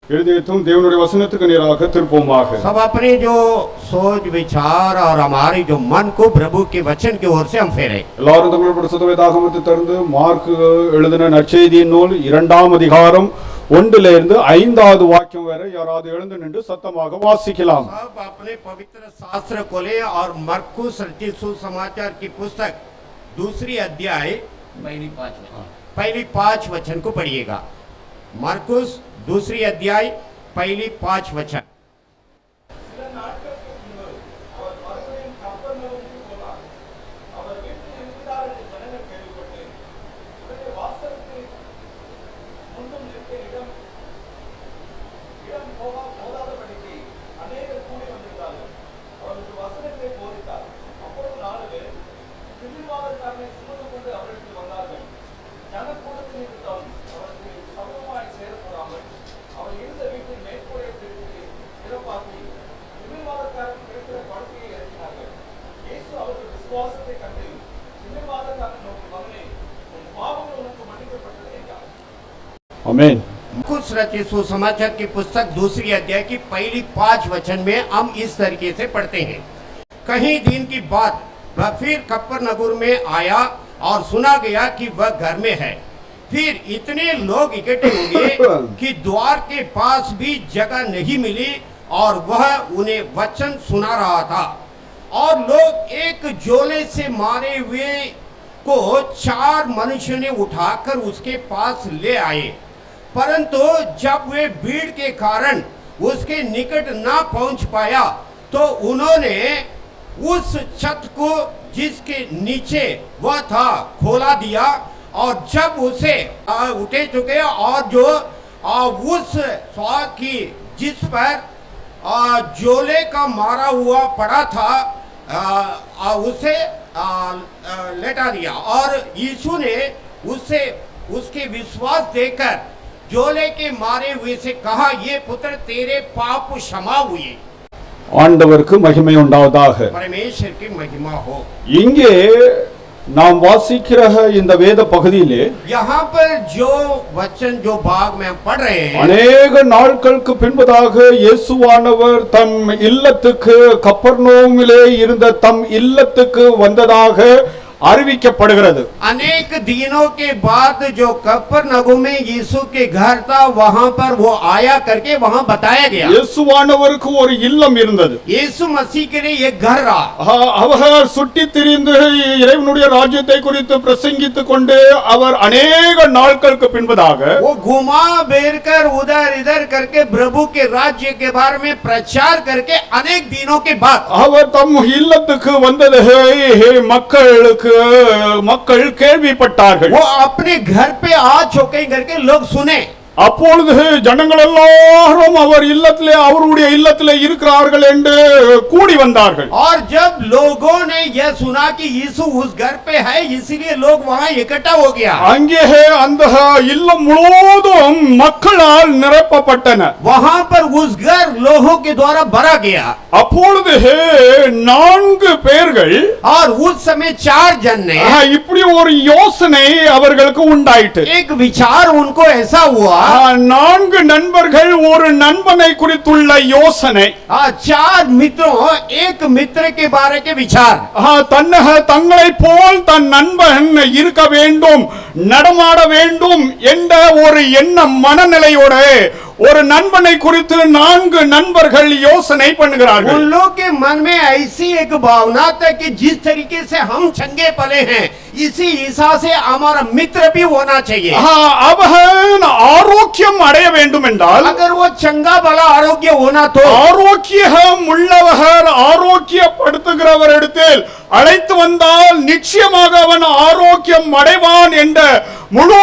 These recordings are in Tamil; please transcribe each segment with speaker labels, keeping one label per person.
Speaker 1: सब अपने जो सोच विचार और हमारे जो मन को प्रभु के वचन की ओर से हम फेरे।
Speaker 2: மார்க் எழுதின நற்செய்தியின் நூல் 2ஆம் அதிகாரம் 1லிருந்து 5வது வாக்கியம் வரை யாராவது எழுந்து நின்று சத்தமாக வாசிக்கலாம்।
Speaker 1: सब अपने पवित्र शास्त्र खोले और मरकुस रचित सुसमाचार की पुस्तक दूसरी अध्याय पहली 5 वचन को पढ़िएगा। मरकुस दूसरी अध्याय पहली 5 वचन।
Speaker 2: आमीन।
Speaker 1: मरकुस रचित सुसमाचार की पुस्तक दूसरी अध्याय की पहली 5 वचन में हम इस तरीके से पढ़ते हैं। कहीं दिन की बात वह फिर कफरनहूम में आया और सुना गया कि वह घर में है। फिर इतने लोग इकट्ठे हो गए कि द्वार के पास भी जगह नहीं मिली और वह उन्हें वचन सुना रहा था। और लोग एक जोले से मारे हुए को 4 मनुष्यों ने उठाकर उसके पास ले आए, परंतु जब वे भीड़ के कारण उसके निकट ना पहुंच पाया तो उन्होंने उस छत को जिसके नीचे वह था खोला दिया, और जब उसे उठे चुके और जो उस स्वा की जिस पर जोले का मारा हुआ पड़ा था उसे लेटा दिया। और यीशु ने उसे उसके विश्वास देकर जोले के मारे हुए से कहा, ये पुत्र तेरे पाप क्षमा हुए।
Speaker 2: ஆண்டவருக்கு மகிமை உண்டாவதாக।
Speaker 1: परमेश्वर की महिमा हो।
Speaker 2: இங்கே நாம் வாசிக்கிற இந்த வேத பகுதியிலே
Speaker 1: यहाँ पर जो वचन जो भाग में हम पढ़ रहे हैं,
Speaker 2: अनेक நாட்களுக்கு பின்பதாக இயேசுவானவர் தம் இல்லத்துக்கு கப்பர்நகூமிலே இருந்த தம் இல்லத்துக்கு வந்ததாக அறிவிக்கப்படுகிறது।
Speaker 1: अनेक दिनों के बाद जो कफरनहूम में यीशु के घर था वहां पर वो आया करके वहां बताया गया।
Speaker 2: இயேசுவானவருக்கு ஒரு இல்லம் இருந்தது।
Speaker 1: यीशु मसीह के लिए एक घर रहा।
Speaker 2: அவர் சுற்றி திரிந்து இறைவனுடைய ராஜ்யத்தை குறித்து பிரசங்கித்துக் கொண்டு அவர் अनेक நாட்களுக்கு பின்பதாக
Speaker 1: वो घुमा बेर कर उधर इधर करके प्रभु के राज्य के बारे में प्रचार करके अनेक दिनों के बाद
Speaker 2: அவர் தம் இல்லத்துக்கு வந்ததை மக்கள் கேள்விப்பட்டார்கள்।
Speaker 1: वो अपने घर पे आ चुके करके लोग सुने।
Speaker 2: அப்பொழுது ஜனங்கள் எல்லாரும் அவர் இல்லத்திலே அவருடைய இல்லத்திலே இருக்கிறார்கள் என்று கூடி வந்தார்கள்।
Speaker 1: और जब लोगों ने यह सुना कि यीशु उस घर पे है इसलिए लोग वहां इकट्ठा हो गया।
Speaker 2: அங்கே அந்த இல்லம் முழுவதும் மக்களால் நிரப்பப்பட்டன।
Speaker 1: वहां पर उस घर लोगों के द्वारा भरा गया।
Speaker 2: அப்பொழுது 4 பேர்கள்
Speaker 1: और उस समय 4 जन ने
Speaker 2: இப்படி ஒரு யோசனை அவர்களுக்கு உண்டாயிற்று।
Speaker 1: एक विचार उनको ऐसा हुआ।
Speaker 2: 4 நண்பர்கள் ஒரு நண்பனை குறித்துள்ள யோசனை।
Speaker 1: 4 मित्रों एक मित्र के बारे के विचार।
Speaker 2: தங்களை போல் தன் நண்பன் இருக்க வேண்டும் நடமாட வேண்டும் என்ற ஒரு எண்ண மனநிலையோட ஒரு நண்பனை குறித்து 4 நண்பர்கள் யோசனை பண்ணுகிறார்கள்।
Speaker 1: उन लोग के मन में ऐसी एक भावना था कि जिस तरीके से हम चंगे पले हैं इसी हिसाब से हमारा मित्र भी होना चाहिए।
Speaker 2: அவன் ஆரோக்கியம் அடைய வேண்டும் என்றால்
Speaker 1: अगर वो चंगा भला आरोग्य होना तो
Speaker 2: ஆரோக்கியம் உள்ளவர் ஆரோக்கியப்படுத்துகிறவரிடத்தில் அழைத்து வந்தால் நிச்சயமாக அவன் ஆரோக்கியம் அடைவான் என்ற முழு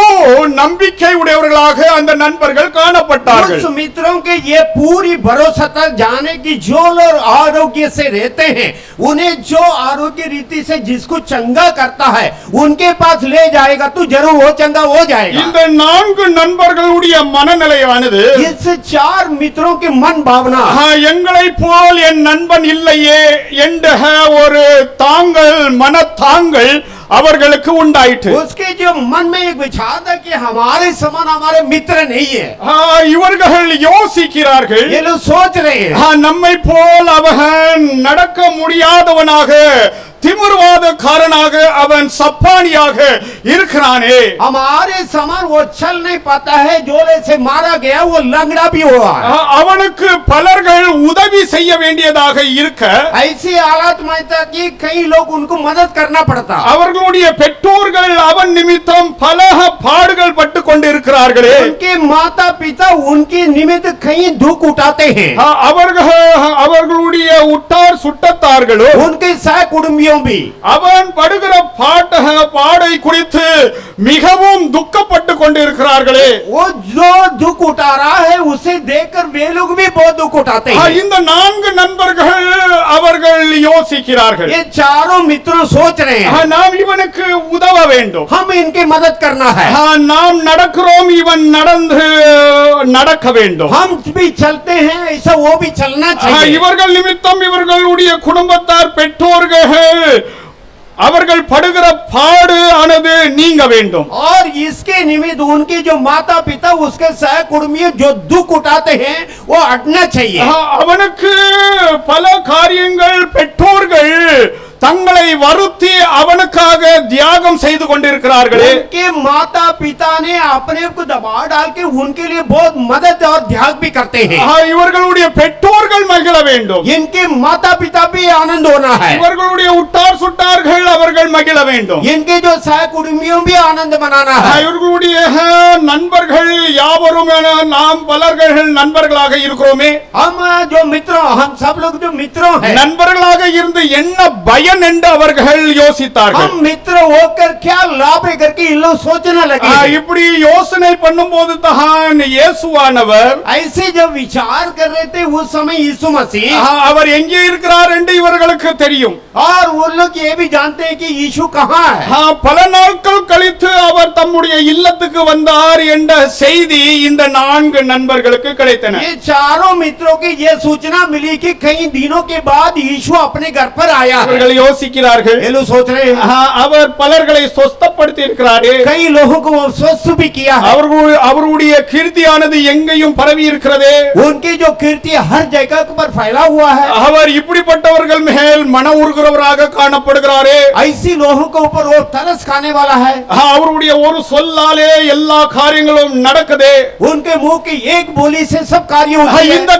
Speaker 2: நம்பிக்கை உடையவர்களாக அந்த நண்பர்கள் காணப்பட்டார்கள்।
Speaker 1: उस मित्रों के ये पूरी भरोसा था जाने की जो लोग आरोग्य से रहते हैं उन्हें जो आरोग्य रीति से जिसको चंगा करता है उनके पास ले जाएगा तो जरूर वो चंगा हो जाएगा।
Speaker 2: இந்த 4 நண்பர்களுடைய மனநிலையானது
Speaker 1: इस 4 मित्रों के मन भावना
Speaker 2: எங்களை போல் என் நண்பன் இல்லையே என்ற ஒரு தாங்கள் மனத்தாங்கள் அவர்களுக்கு உண்டாயிற்று.
Speaker 1: उसके जो मन में एक विचार था कि हमारे समान हमारे मित्र नहीं है.
Speaker 2: இவர்கள் யோசிக்கிறார்கள்,
Speaker 1: ये लोग सोच रहे हैं
Speaker 2: நம்மை போல் அவன் நடக்க முடியாதவனாக திமிர்வாதக்காரனாக அவன் சப்பானியாக இருக்கிறானே,
Speaker 1: हमारे समान वो चल नहीं पाता है, जोले से मारा गया, वो लंगड़ा भी हुआ.
Speaker 2: அவனுக்கு பலர்கள் உதவி செய்ய வேண்டியதாக இருக்க
Speaker 1: ऐसी हालत में था कि कई लोग उनको मदद करना पड़ता.
Speaker 2: அவர்களுடைய பெற்றோர்கள் அவன் நிமித்தம் பல பாடுகள் பட்டு கொண்டிருக்கிறார்களே,
Speaker 1: उनके माता पिता उनके निमित्त कई दुख उठाते हैं.
Speaker 2: அவர்களுடைய உட்டார் சுட்டத்தார்களோ
Speaker 1: उनके सह कुटुंबियों भी
Speaker 2: அவன் படுகிற பாடை குறித்து மிகவும் துக்கப்பட்டு கொண்டிருக்கிறார்களே.
Speaker 1: वो जो दुख उठा रहा है उसे देखकर वे लोग भी बहुत दुख उठाते हैं.
Speaker 2: இந்த 4 நண்பர்கள் அவர்கள் யோசிக்கிறார்கள்,
Speaker 1: ये चारों मित्रों सोच रहे हैं
Speaker 2: நாம் இவனுக்கு உதவ வேண்டும்,
Speaker 1: हम इनकी मदद करना है.
Speaker 2: நாம் நடக்கிறோம், இவன் நடக்க வேண்டும்,
Speaker 1: हम भी चलते हैं, ऐसा वो भी चलना चाहिए.
Speaker 2: இவர்கள் நிமித்தம் இவர்களுடைய குடும்பத்தார் பெற்றோர்கள் அவர்கள் படுகிற பாடு ஆனது நீங்க வேண்டும்.
Speaker 1: और इसके निमित्त उनके जो माता पिता उसके सह कुटुंबी जो दुख उठाते हैं वो हटना चाहिए.
Speaker 2: அவனுக்கு பல காரியங்கள் பெற்றோர்கள் தங்களை வருத்தி அவனுக்காக தியாகம் செய்து கொண்டிருக்கிறார்களே.
Speaker 1: उनके माता पिता ने अपने को दबाव डाल के उनके लिए बहुत मदद और त्याग भी करते हैं.
Speaker 2: இவர்களுடைய பெற்றோர்கள் மகிழ வேண்டும்,
Speaker 1: इनके माता पिता भी आनंद होना है.
Speaker 2: இவர்களுடைய உட்டார் சுட்டார்கள் அவர்கள் மகிழ வேண்டும்,
Speaker 1: इनके जो सह कुटुंबियों भी आनंद मनाना है.
Speaker 2: இவர்களுடைய நண்பர்கள் யாவரும் நாம் பலர்கள் நண்பர்களாக இருக்கிறோமே,
Speaker 1: हम जो मित्रों, हम सब लोग जो मित्रों हैं,
Speaker 2: நண்பர்களாக இருந்து என்ன பயன் என்று அவர்கள் யோசித்தார்கள்.
Speaker 1: हम मित्र होकर क्या लाभ है करके इन लोग सोचने लगे.
Speaker 2: இப்படி யோசனை பண்ணும்போது தான் இயேசுவானவர்
Speaker 1: ऐसे जब विचार कर रहे थे उस समय यीशु मसीह,
Speaker 2: அவர் எங்கே இருக்கிறார் என்று இவர்களுக்கு தெரியும்.
Speaker 1: और वो लोग ये भी जानते हैं कि यीशु कहाँ है.
Speaker 2: பல நாட்கள் கழித்து அவர் தம்முடைய இல்லத்துக்கு வந்தார் என்ற செய்தி இந்த 4 நண்பர்களுக்கு கிடைத்தன.
Speaker 1: ये चारों मित्रों की ये सूचना मिली कि कई दिनों के बाद यीशु अपने घर पर आया है.
Speaker 2: அவர்கள் யோசிக்கிறார்கள்,
Speaker 1: ये लोग सोच रहे हैं
Speaker 2: அவர் பலர்களை சொஸ்தப்படுத்தி இருக்கிறாரே,
Speaker 1: कई लोगों को वो स्वस्थ भी किया है.
Speaker 2: அவருடைய கீர்த்தியானது எங்கேயும் பரவி இருக்கிறதே,
Speaker 1: उनकी जो कीर्ति हर जगह पर फैला हुआ है.
Speaker 2: அவர் இப்படிப்பட்டவர்கள் மேல் மன உருகிறவராக காணப்படுகிறாரே,
Speaker 1: ऐसी लोगों के ऊपर वो तरस खाने वाला है.
Speaker 2: அவருடைய ஒரு சொல்லாலே எல்லா காரியங்களும் நடக்குதே,
Speaker 1: उनके मुंह की एक बोली से सब कार्य होते हैं.
Speaker 2: இந்த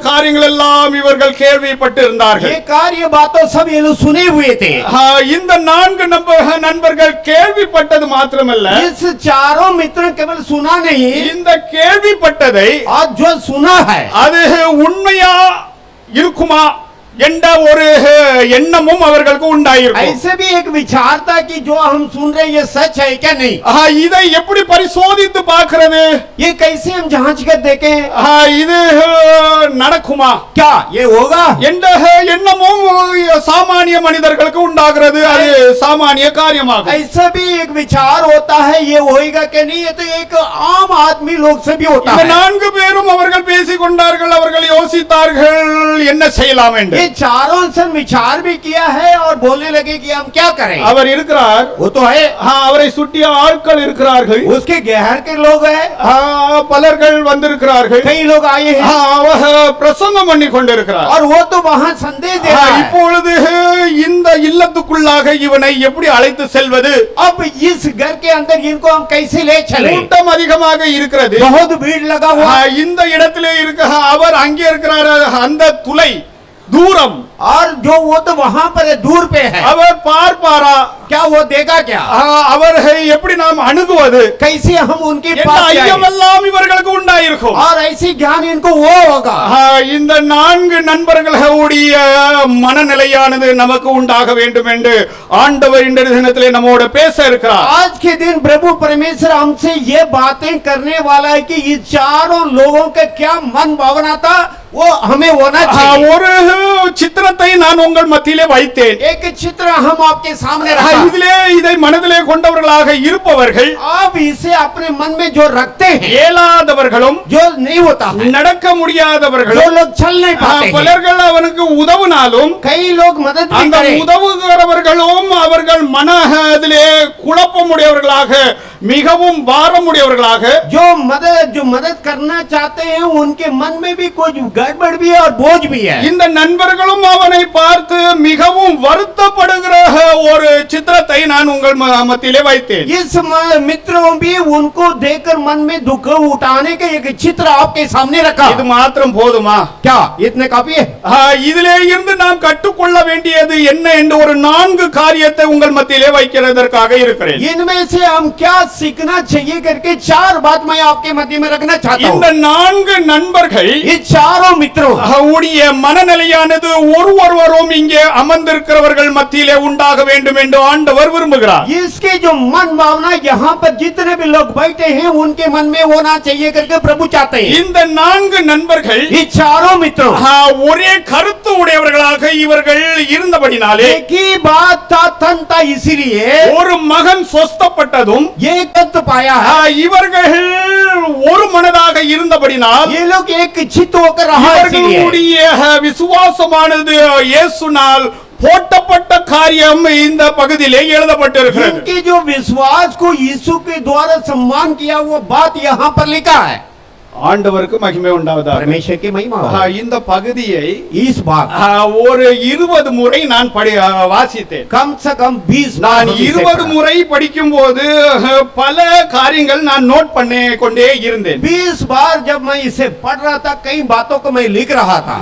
Speaker 2: காரியங்கள் எல்லாம் இவர்கள் கேள்விப்பட்டு இருந்தார்கள்.
Speaker 1: ये कार्य बातों सब ये लोग सुने हुए थे.
Speaker 2: இந்த 4 நண்பர்கள் கேள்விப்பட்டது மாத்திரமல்ல,
Speaker 1: इस चारों मित्रों केवल सुना नहीं,
Speaker 2: இந்த கேள்விப்பட்டதை
Speaker 1: और जो सुना है
Speaker 2: அது உண்மையா இருக்குமா என்ற ஒரு எண்ணமும் அவர்களுக்கு உண்டாயிருக்கும்.
Speaker 1: ऐसे भी एक विचार था कि जो हम सुन रहे हैं ये सच है क्या नहीं.
Speaker 2: இதை எப்படி பரிசோதித்து பார்க்கிறது,
Speaker 1: ये कैसे हम जांच कर देखें
Speaker 2: இது நடக்குமா
Speaker 1: क्या ये होगा.
Speaker 2: என்ற எண்ணமும் சாமானிய மனிதர்களுக்கு உண்டாகிறது. அது சாமானிய காரியமாகும்.
Speaker 1: ऐसा भी एक विचार होता है ये होएगा कि नहीं, ये तो एक आम आदमी लोग से भी होता
Speaker 2: இந்த
Speaker 1: है.
Speaker 2: 4 பேரும் அவர்கள் பேசிக் கொண்டார்கள், அவர்கள் யோசித்தார்கள் என்ன செய்யலாம் என்று.
Speaker 1: ये चारों से विचार भी किया है और बोलने लगे कि हम क्या करें.
Speaker 2: அவர் இருக்கிறார்,
Speaker 1: वो तो है,
Speaker 2: அவரை சுற்றிய ஆட்கள் இருக்கிறார்கள்,
Speaker 1: उसके गहर के लोग हैं,
Speaker 2: பலர்கள் வந்திருக்கிறார்கள்,
Speaker 1: कई लोग आए हैं,
Speaker 2: அவர் பிரசங்கம் பண்ணி கொண்டிருக்கிறார்.
Speaker 1: और वो तो वहां संदेश दे रहा है.
Speaker 2: இப்பொழுது இந்த இல்லத்துக்குள்ளாக இவனை எப்படி அழைத்து செல்வது?
Speaker 1: अब इस घर के अंदर इनको हम कैसे ले चले.
Speaker 2: கூட்டம் அதிகமாக இருக்கிறது,
Speaker 1: बहुत भीड़ लगा हुआ.
Speaker 2: இந்த இடத்திலே இருக்க அவர் அங்கே இருக்கிறார், அந்த துளை தூரம்,
Speaker 1: और जो वो तो वहां पर है, दूर पे है.
Speaker 2: அவர் பார்ப்பாரா,
Speaker 1: क्या वो देगा क्या,
Speaker 2: அவர் எப்படி நாம் அணுகுவது
Speaker 1: कैसे हम उनके
Speaker 2: என்ற
Speaker 1: पास
Speaker 2: ஐயம்
Speaker 1: जाएं?
Speaker 2: எல்லாம் இவர்களுக்கு உண்டாயிருக்கும்.
Speaker 1: और ऐसी ज्ञान इनको वो होगा.
Speaker 2: இந்த 4 நண்பர்களுடைய மனநிலையானது நமக்கு உண்டாக வேண்டும் என்று ஆண்டவர் இந்த தினத்திலே நம்மோடு பேச இருக்கிறார்.
Speaker 1: आज के दिन प्रभु परमेश्वर हमसे ये बातें करने वाला है कि ये चारों लोगों का क्या मन भावना था वो हमें होना चाहिए.
Speaker 2: ஒரு சித்திர சித்திரத்தை நான் உங்கள் மத்தியிலே வைத்தேன்.
Speaker 1: एक चित्र हम आपके सामने रखा.
Speaker 2: இதிலே இதை மனதிலே கொண்டவர்களாக இருப்பவர்கள்,
Speaker 1: आप इसे अपने मन में जो रखते हैं,
Speaker 2: இயலாதவர்களும்
Speaker 1: जो नहीं होता है,
Speaker 2: நடக்க
Speaker 1: जो
Speaker 2: முடியாதவர்களும்
Speaker 1: लोग चल नहीं पाते हैं,
Speaker 2: பலர்கள் அவனுக்கு உதவினாலும்
Speaker 1: कई लोग मदद भी
Speaker 2: அந்த
Speaker 1: करें,
Speaker 2: உதவுகிறவர்களும் அவர்கள் மனதிலே குழப்பமுடையவர்களாக மிகவும் பாரமுடையவர்களாக,
Speaker 1: जो मदद करना चाहते हैं उनके मन में भी कुछ गड़बड़ भी है और बोझ भी है.
Speaker 2: இந்த நண்பர்களும் அவனை பார்த்து மிகவும் வருத்தப்படுகிற ஒரு சித்திரத்தை நான் உங்கள் மத்தியிலே வைத்தேன்.
Speaker 1: इस मित्रों भी उनको देखकर मन में दुख उठाने का एक चित्र आपके सामने रखा.
Speaker 2: இது மாத்திரம் போதுமா?
Speaker 1: क्या इतने काफी है?
Speaker 2: இதிலே இருந்து நாம் கற்றுக்கொள்ள வேண்டியது என்ன என்று ஒரு 4 காரியத்தை உங்கள் மத்தியிலே வைக்கிறதற்காக இருக்கிறேன்.
Speaker 1: इनमें से हम क्या सीखना चाहिए करके 4 बात मैं आपके मध्य में रखना चाहता
Speaker 2: இந்த
Speaker 1: हूँ.
Speaker 2: 4 நண்பர்கள்
Speaker 1: ये चारों मित्रों
Speaker 2: உடைய மனநிலையானது ஒருவரும் இங்கே அமர்ந்திருக்கிறவர்கள் மத்தியிலே உண்டாக வேண்டும் என்று ஆண்டவர் விரும்புகிறார்.
Speaker 1: इसके जो मन भावना यहाँ पर जितने भी लोग बैठे हैं उनके मन में होना चाहिए करके प्रभु चाहते हैं.
Speaker 2: இந்த 4 நண்பர்கள்
Speaker 1: ये चारों मित्रों
Speaker 2: ஒரே கருத்து உடையவர்களாக இவர்கள் இருந்தபடினாலே
Speaker 1: एक ही बात था, तन था, इसीलिए
Speaker 2: ஒரு மகன் சொஸ்தப்பட்டதும்
Speaker 1: ये तत्व पाया है.
Speaker 2: இவர்கள் ஒரு மனதாக இருந்தபடினால்
Speaker 1: ये लोग एक चित्त होकर रहा है, इसीलिए
Speaker 2: இவர்களுடைய விசுவாசமானது இயேசுனால் போட்டப்பட்ட காரியம் இந்த பகுதியிலே எழுதப்பட்டிருக்கிறது.
Speaker 1: इनके जो विश्वास को यीशु के द्वारा सम्मान किया वो बात यहाँ पर लिखा है.
Speaker 2: ஆண்டவருக்கு மகிமை உண்டாவதாக.
Speaker 1: परमेश्वर की महिमा हो.
Speaker 2: இந்த பகுதியை
Speaker 1: इस बात
Speaker 2: ஒரு 20 முறை நான் வாசித்தேன்.
Speaker 1: कम से कम 20
Speaker 2: நான் 20 முறை படிக்கும் போது பல காரியங்கள் நான் நோட் பண்ணி கொண்டே இருந்தேன்.
Speaker 1: 20 बार जब मैं इसे पढ़ रहा था कई बातों को मैं लिख रहा था.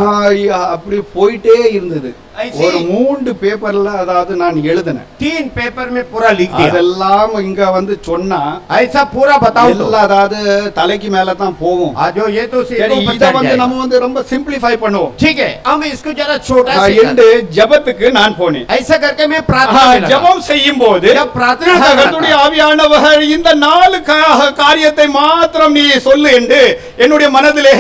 Speaker 2: அப்படி போயிட்டே இருந்தது.
Speaker 1: ऐसे
Speaker 2: ஒரு 3 பேப்பர்ல அதாவது நான் எழுதினேன்.
Speaker 1: 3 पेपर में पूरा लिख दिया.
Speaker 2: அதெல்லாம் இங்க வந்து சொன்னா
Speaker 1: ऐसा पूरा बताओ तो
Speaker 2: எல்லாம் அதாவது தலைக்கு மேல தான் போகும்.
Speaker 1: आज ये तो
Speaker 2: சரி,
Speaker 1: सीधे
Speaker 2: இத வந்து நம்ம வந்து ரொம்ப சிம்பிளிஃபை பண்ணுவோம்.
Speaker 1: ठीक है, हम इसको जरा छोटा से
Speaker 2: என்று ஜெபத்துக்கு நான் போனேன்.
Speaker 1: ऐसा करके मैं प्रार्थना में लगा.
Speaker 2: ஜெபம் செய்யும் போது
Speaker 1: जब प्रार्थना कर रहा
Speaker 2: கர்த்தருடைய
Speaker 1: था,
Speaker 2: ஆவியானவர் இந்த 4 காரியத்தை மாத்திரம் நீ சொல்லு என்று என்னுடைய மனதிலே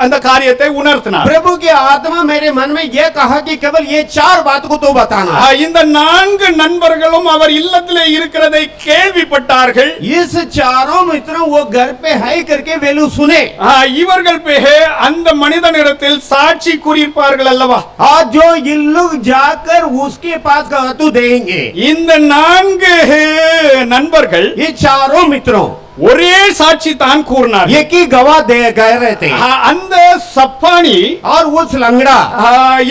Speaker 2: அந்த காரியத்தை உணர்த்தினார்.
Speaker 1: प्रभु की आत्मा मेरे मन में यह कहा कि केवल ये 4 बात को तो बताना.
Speaker 2: இந்த 4 நண்பர்களும் அவர் இல்லத்திலே இருக்கிறதை கேள்விப்பட்டார்கள்.
Speaker 1: इस चारों मित्रों वो घर पे है करके वेलू सुने.
Speaker 2: இவர்கள் அந்த மனிதனிடத்தில் சாட்சி கூறியிருப்பார்கள் அல்லவா?
Speaker 1: आज जो ये लोग जाकर उसके पास गवाह देंगे.
Speaker 2: இந்த 4 நண்பர்கள்
Speaker 1: ये चारों मित्रों
Speaker 2: ஒரே சாட்சி தான் கூறினார்.
Speaker 1: एक ही गवाह दे गए रहते हैं.
Speaker 2: அந்த சப்பானி
Speaker 1: और उस लंगड़ा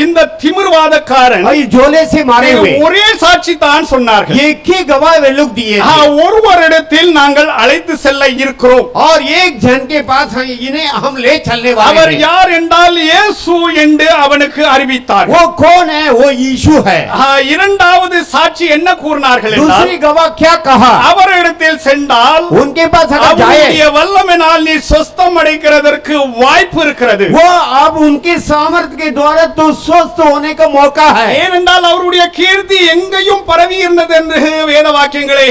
Speaker 2: இந்த திமிர்வாதக்காரன்
Speaker 1: और ये झोले से मारे हुए
Speaker 2: ஒரே சாட்சி தான் சொன்னார்கள்.
Speaker 1: एक ही गवाह वे लोग दिए थे.
Speaker 2: ஒருவரிடத்தில் நாங்கள் அழைத்து செல்ல இருக்கிறோம்.
Speaker 1: और एक जन के पास इन्हें हम ले चलने वाले
Speaker 2: அவர்
Speaker 1: हैं.
Speaker 2: யார் என்றால் இயேசு என்று அவனுக்கு அறிவித்தார்.
Speaker 1: वो कौन है? वो यीशु है.
Speaker 2: இரண்டாவது சாட்சி என்ன கூறினார்கள் என்றால்,
Speaker 1: दूसरी गवाह क्या कहा?
Speaker 2: அவரிடத்தில் சென்றால்
Speaker 1: उनके पास अगर
Speaker 2: அவருடைய
Speaker 1: जाए
Speaker 2: வல்லமையினால் நீ சொஸ்தம் அடைக்கிறதற்கு வாய்ப்பு இருக்கிறது.
Speaker 1: वो अब उनके सामर्थ्य के द्वारा तो स्वस्थ होने का मौका है.
Speaker 2: ஏனென்றால் அவருடைய கீர்த்தி எங்கேயும் பரவி இருந்தது என்று வேத வாக்கியங்களே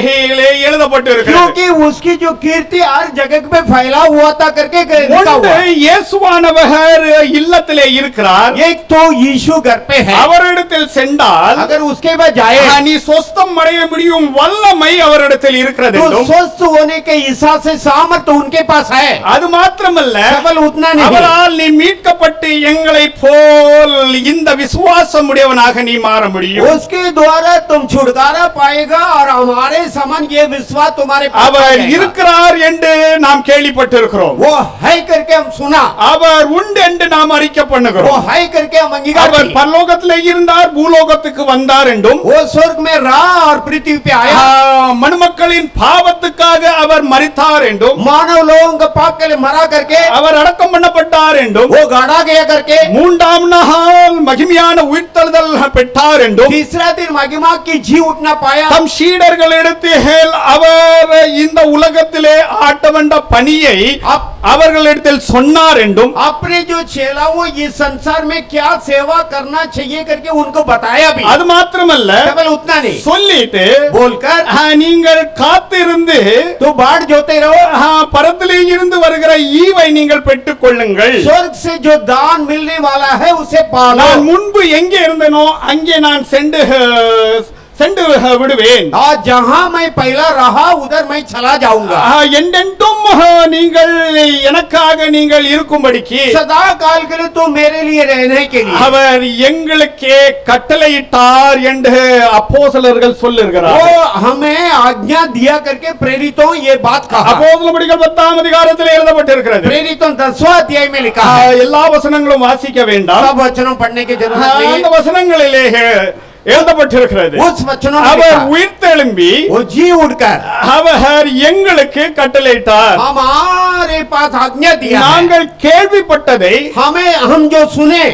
Speaker 2: எழுதப்பட்டு இருக்கிறது.
Speaker 1: क्योंकि उसकी जो कीर्ति हर जगह पे फैला हुआ था करके लिखा हुआ.
Speaker 2: இயேசுவானவர் இல்லத்திலே இருக்கிறார்.
Speaker 1: एक तो यीशु घर पे है.
Speaker 2: அவரிடத்தில் சென்றால்
Speaker 1: अगर उसके बाद जाए
Speaker 2: நீ சொஸ்தம் அடைய முடியும் வல்லமை அவரிடத்தில் இருக்கிறது
Speaker 1: तो
Speaker 2: என்றும்,
Speaker 1: स्वस्थ होने के हिसाब से सामर्थ्य उनके पास है.
Speaker 2: அது மாத்திரமல்ல
Speaker 1: केवल उतना नहीं,
Speaker 2: அவரால் நீ மீட்கப்பட்டு எங்களை போல் இந்த விசுவாசம் உடையவனாக நீ மாற முடியும்.
Speaker 1: उसके द्वारा तुम छुटकारा पाएगा और हमारे समान ये विश्वास तुम्हारे पास
Speaker 2: அவர்
Speaker 1: आएगा.
Speaker 2: இருக்கிறார் என்று நாம் கேள்விப்பட்டிருக்கிறோம்.
Speaker 1: वो है करके हम सुना,
Speaker 2: அவர் உண்டு என்று நாம் அறிக்கை
Speaker 1: वो
Speaker 2: பண்ணுகிறோம்.
Speaker 1: है करके हम अंगीकार
Speaker 2: அவர்
Speaker 1: किए.
Speaker 2: பரலோகத்திலே இருந்தார், பூலோகத்துக்கு வந்தார் என்றும்,
Speaker 1: वो स्वर्ग में रहा और पृथ्वी पे आया.
Speaker 2: மனுமக்களின் பாவத்துக்காக அவர் மரித்தார் என்றும்,
Speaker 1: मानव लोगों का पाप के लिए मरा करके
Speaker 2: அவர் அடக்கம் பண்ணப்பட்டார் என்றும்,
Speaker 1: वो गाड़ा गया करके
Speaker 2: 3ஆம் நாள் மகிமையான உயிர்த்தெழுதல் பெற்றார் என்றும்,
Speaker 1: तीसरा दिन महिमा की जी उठना पाया.
Speaker 2: தம் சீடர்களிடத்தில் அவர் இந்த உலகத்திலே ஆட்ட வந்த பணியை அவர்களிடத்தில் சொன்னார் என்றும்,
Speaker 1: अपने जो चेला वो इस संसार में क्या सेवा करना चाहिए करके उनको बताया भी.
Speaker 2: அது மாத்திரமல்ல
Speaker 1: केवल उतना नहीं
Speaker 2: சொல்லிட்டு
Speaker 1: बोलकर
Speaker 2: நீங்கள் காத்திருந்து
Speaker 1: तो बाट जोते रहो।
Speaker 2: பரத்திலே இருந்து வருகிற ஈவை நீங்கள் பெற்றுக் கொள்ளுங்கள்.
Speaker 1: स्वर्ग से जो दान मिलने वाला है उसे पालो।
Speaker 2: நான் முன்பு எங்கே இருந்தேனோ அங்கே நான் சென்று விடுவேன்.
Speaker 1: और जहां मैं पहला रहा उधर मैं चला जाऊंगा।
Speaker 2: என்றென்றும் நீங்கள் எனக்காக நீங்கள் இருக்கும்படிக்கு
Speaker 1: सदा काल के लिए तो मेरे लिए रहने के लिए
Speaker 2: அவர் எங்களுக்கே கட்டளையிட்டார் என்று அப்போஸ்தலர்கள் சொல்லுகிறார்கள்.
Speaker 1: वो हमें आज्ञा दिया करके प्रेरितों ये बात कहा।
Speaker 2: அப்போஸ்தலர்கள் 10ஆம் அதிகாரத்தில் எழுதப்பட்டிருக்கிறது.
Speaker 1: प्रेरितों 10वां अध्याय में लिखा है।
Speaker 2: எல்லா वचனங்களும் வாசிக்க வேண்டாம்.
Speaker 1: सब वचनों पढ़ने की जरूरत नहीं
Speaker 2: அந்த
Speaker 1: है।
Speaker 2: वचனங்களிலே எழுதப்பட்டிருக்கிறது.
Speaker 1: उस वचनों में
Speaker 2: அவர்
Speaker 1: लिखा,
Speaker 2: உயிர்த்தெழும்பி
Speaker 1: वो जी उठकर
Speaker 2: அவர் எங்களுக்கு கட்டளையிட்டார்.
Speaker 1: हमारे पास आज्ञा दिया है।
Speaker 2: நாங்கள் கேள்விப்பட்டதை
Speaker 1: हम जो सुने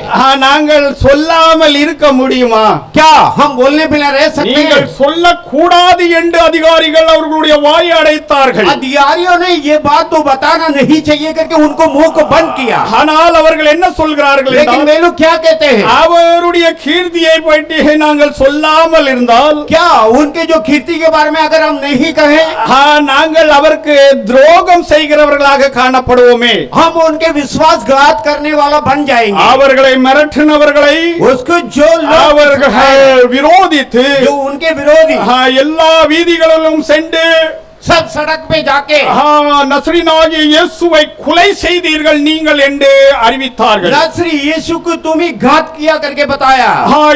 Speaker 2: நாங்கள் சொல்லாமல் இருக்க முடியுமா?
Speaker 1: क्या हम बोलने बिना रह सकते
Speaker 2: நீங்கள்
Speaker 1: हैं?
Speaker 2: சொல்லக்கூடாது என்று அதிகாரிகள் அவர்களுடைய வாயை அடைத்தார்கள்.
Speaker 1: अधिकारियों ने ये बात तो बताना नहीं चाहिए करके उनको मुंह को बंद किया।
Speaker 2: ஆனால் அவர்கள் என்ன சொல்கிறார்கள்
Speaker 1: लेकिन
Speaker 2: என்றால்,
Speaker 1: वे लोग क्या कहते हैं?
Speaker 2: அவருடைய கீர்த்தியை பற்றி நாங்கள் சொல்லாமல் இருந்தால்
Speaker 1: क्या उनके जो कीर्ति के बारे में अगर हम नहीं कहें
Speaker 2: நாங்கள் அவருக்கு துரோகம் செய்கிறவர்களாக காணப்படுவோமே.
Speaker 1: हम उनके विश्वासघात करने वाला बन जाएंगे।
Speaker 2: அவர்களை மிரட்டினவர்களை
Speaker 1: उसको जो लोग
Speaker 2: அவர்கள் விரோதித்து
Speaker 1: जो उनके विरोधी
Speaker 2: எல்லா வீதிகளிலும் சென்று
Speaker 1: सब सड़क पे जाके
Speaker 2: நசரீனாகிய இயேசுவை கொலை செய்தீர்கள் நீங்கள் என்று அறிவித்தார்கள்.
Speaker 1: नसरी यीशु को तुम ही घात किया करके बताया।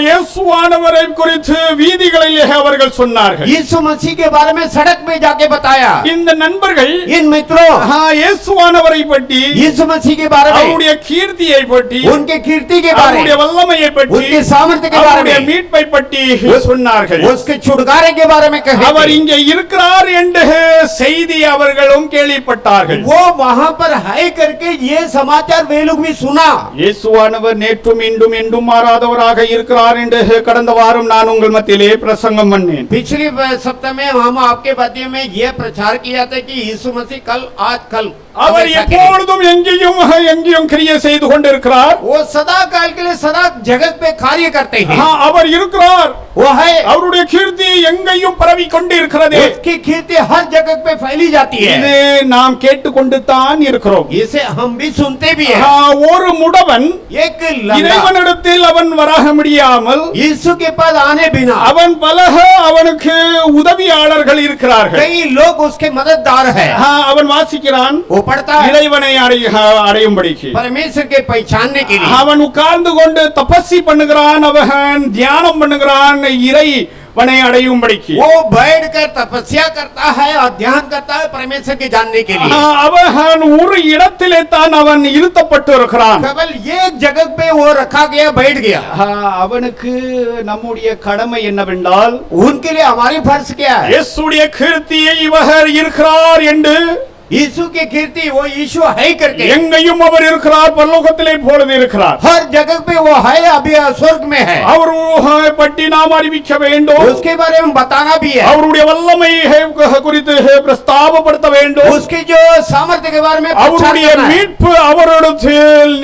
Speaker 2: இயேசுவானவரை குறித்து வீதிகளிலே அவர்கள் சொன்னார்கள்.
Speaker 1: यीशु मसीह के बारे में सड़क पे जाके बताया।
Speaker 2: இந்த நண்பர்கள்
Speaker 1: इन मित्रों
Speaker 2: இயேசுவானவரை பற்றி
Speaker 1: यीशु मसीह के बारे में
Speaker 2: அவருடைய கீர்த்தியை பற்றி
Speaker 1: उनके कीर्ति के बारे
Speaker 2: அவருடைய
Speaker 1: में
Speaker 2: வல்லமையை பற்றி
Speaker 1: उनके सामर्थ्य के बारे
Speaker 2: அவருடைய
Speaker 1: में
Speaker 2: மீட்பை பற்றி சொன்னார்கள்.
Speaker 1: उसके छुटकारे के बारे में कहे।
Speaker 2: அவர் இங்கே இருக்கிறார் என்று செய்தி அவர்களும் கேள்விப்பட்டார்கள்.
Speaker 1: वो वहां पर है करके ये समाचार वे लोग भी सुना।
Speaker 2: இயேசுவானவர் நேற்றும் இன்றும் என்றும் மாறாதவராக இருக்கிறார் என்று கடந்த வாரம் நான் உங்கள் மத்தியிலே பிரசங்கம் பண்ணேன்.
Speaker 1: पिछले सप्ताह में हम आपके मध्य में यह प्रचार किया था कि यीशु मसीह कल आज कल
Speaker 2: அவர் எப்பொழுதும் எங்கேயும் கிரியை செய்து கொண்டிருக்கிறார்.
Speaker 1: वो सदा काल के लिए सदा जगत पे कार्य करते हैं।
Speaker 2: அவர் இருக்கிறார்.
Speaker 1: वो है।
Speaker 2: அவருடைய கீர்த்தி எங்கேயும் பரவி கொண்டிருக்கிறது.
Speaker 1: उसकी कीर्ति हर जगह पे फैली जाती है।
Speaker 2: இது நாம் கேட்டுக்கொண்டு தான் இருக்கிறோம்.
Speaker 1: इसे हम भी सुनते भी हैं।
Speaker 2: ஒரு முடவன்
Speaker 1: एक लंगड़ा
Speaker 2: இறைவனிடத்தில் அவன் வர முடியாமல்
Speaker 1: यीशु के पास आने बिना
Speaker 2: அவனுக்கு உதவியாளர்கள் இருக்கிறார்கள்.
Speaker 1: कई लोग उसके मददगार हैं।
Speaker 2: அவன் வாசிக்கிறான்,
Speaker 1: वो पढ़ता है
Speaker 2: இறைவனை அடையும்படிக்கு
Speaker 1: परमेश्वर के पहचानने के लिए।
Speaker 2: அவன் உட்கார்ந்து கொண்டு தபஸ்ஸி பண்ணுகிறான், அவன் தியானம் பண்ணுகிறான் இறைவனை அடையும்படிக்கு.
Speaker 1: वो बैठकर तपस्या करता है और ध्यान करता है परमेश्वर के जानने के लिए।
Speaker 2: அவன் ஒரு இடத்திலே தான் அவன் இருத்தப்பட்டு இருக்கிறான்.
Speaker 1: केवल एक जगह पे वो रखा गया, बैठ गया।
Speaker 2: அவனுக்கு நம்முடைய கடமை என்னவென்றால்,
Speaker 1: उनके लिए हमारी फर्ज क्या है?
Speaker 2: இயேசுடைய கீர்த்தியை இவர் இருக்கிறார் என்று
Speaker 1: यीशु की कीर्ति वो यीशु है करके
Speaker 2: எங்கேயும் அவர் இருக்கிறார், பரலோகத்திலே இப்பொழுது இருக்கிறார்.
Speaker 1: हर जगह पे वो है, अभी स्वर्ग में है।
Speaker 2: அவரை பற்றி நாம் அறிவிக்க வேண்டும்.
Speaker 1: उसके बारे में बताना भी है।
Speaker 2: அவருடைய வல்லமையை குறித்து பிரஸ்தாபப்படுத்த வேண்டும்.
Speaker 1: उसकी जो सामर्थ्य के बारे में
Speaker 2: அவருடைய மீட்பு அவரிடத்தில்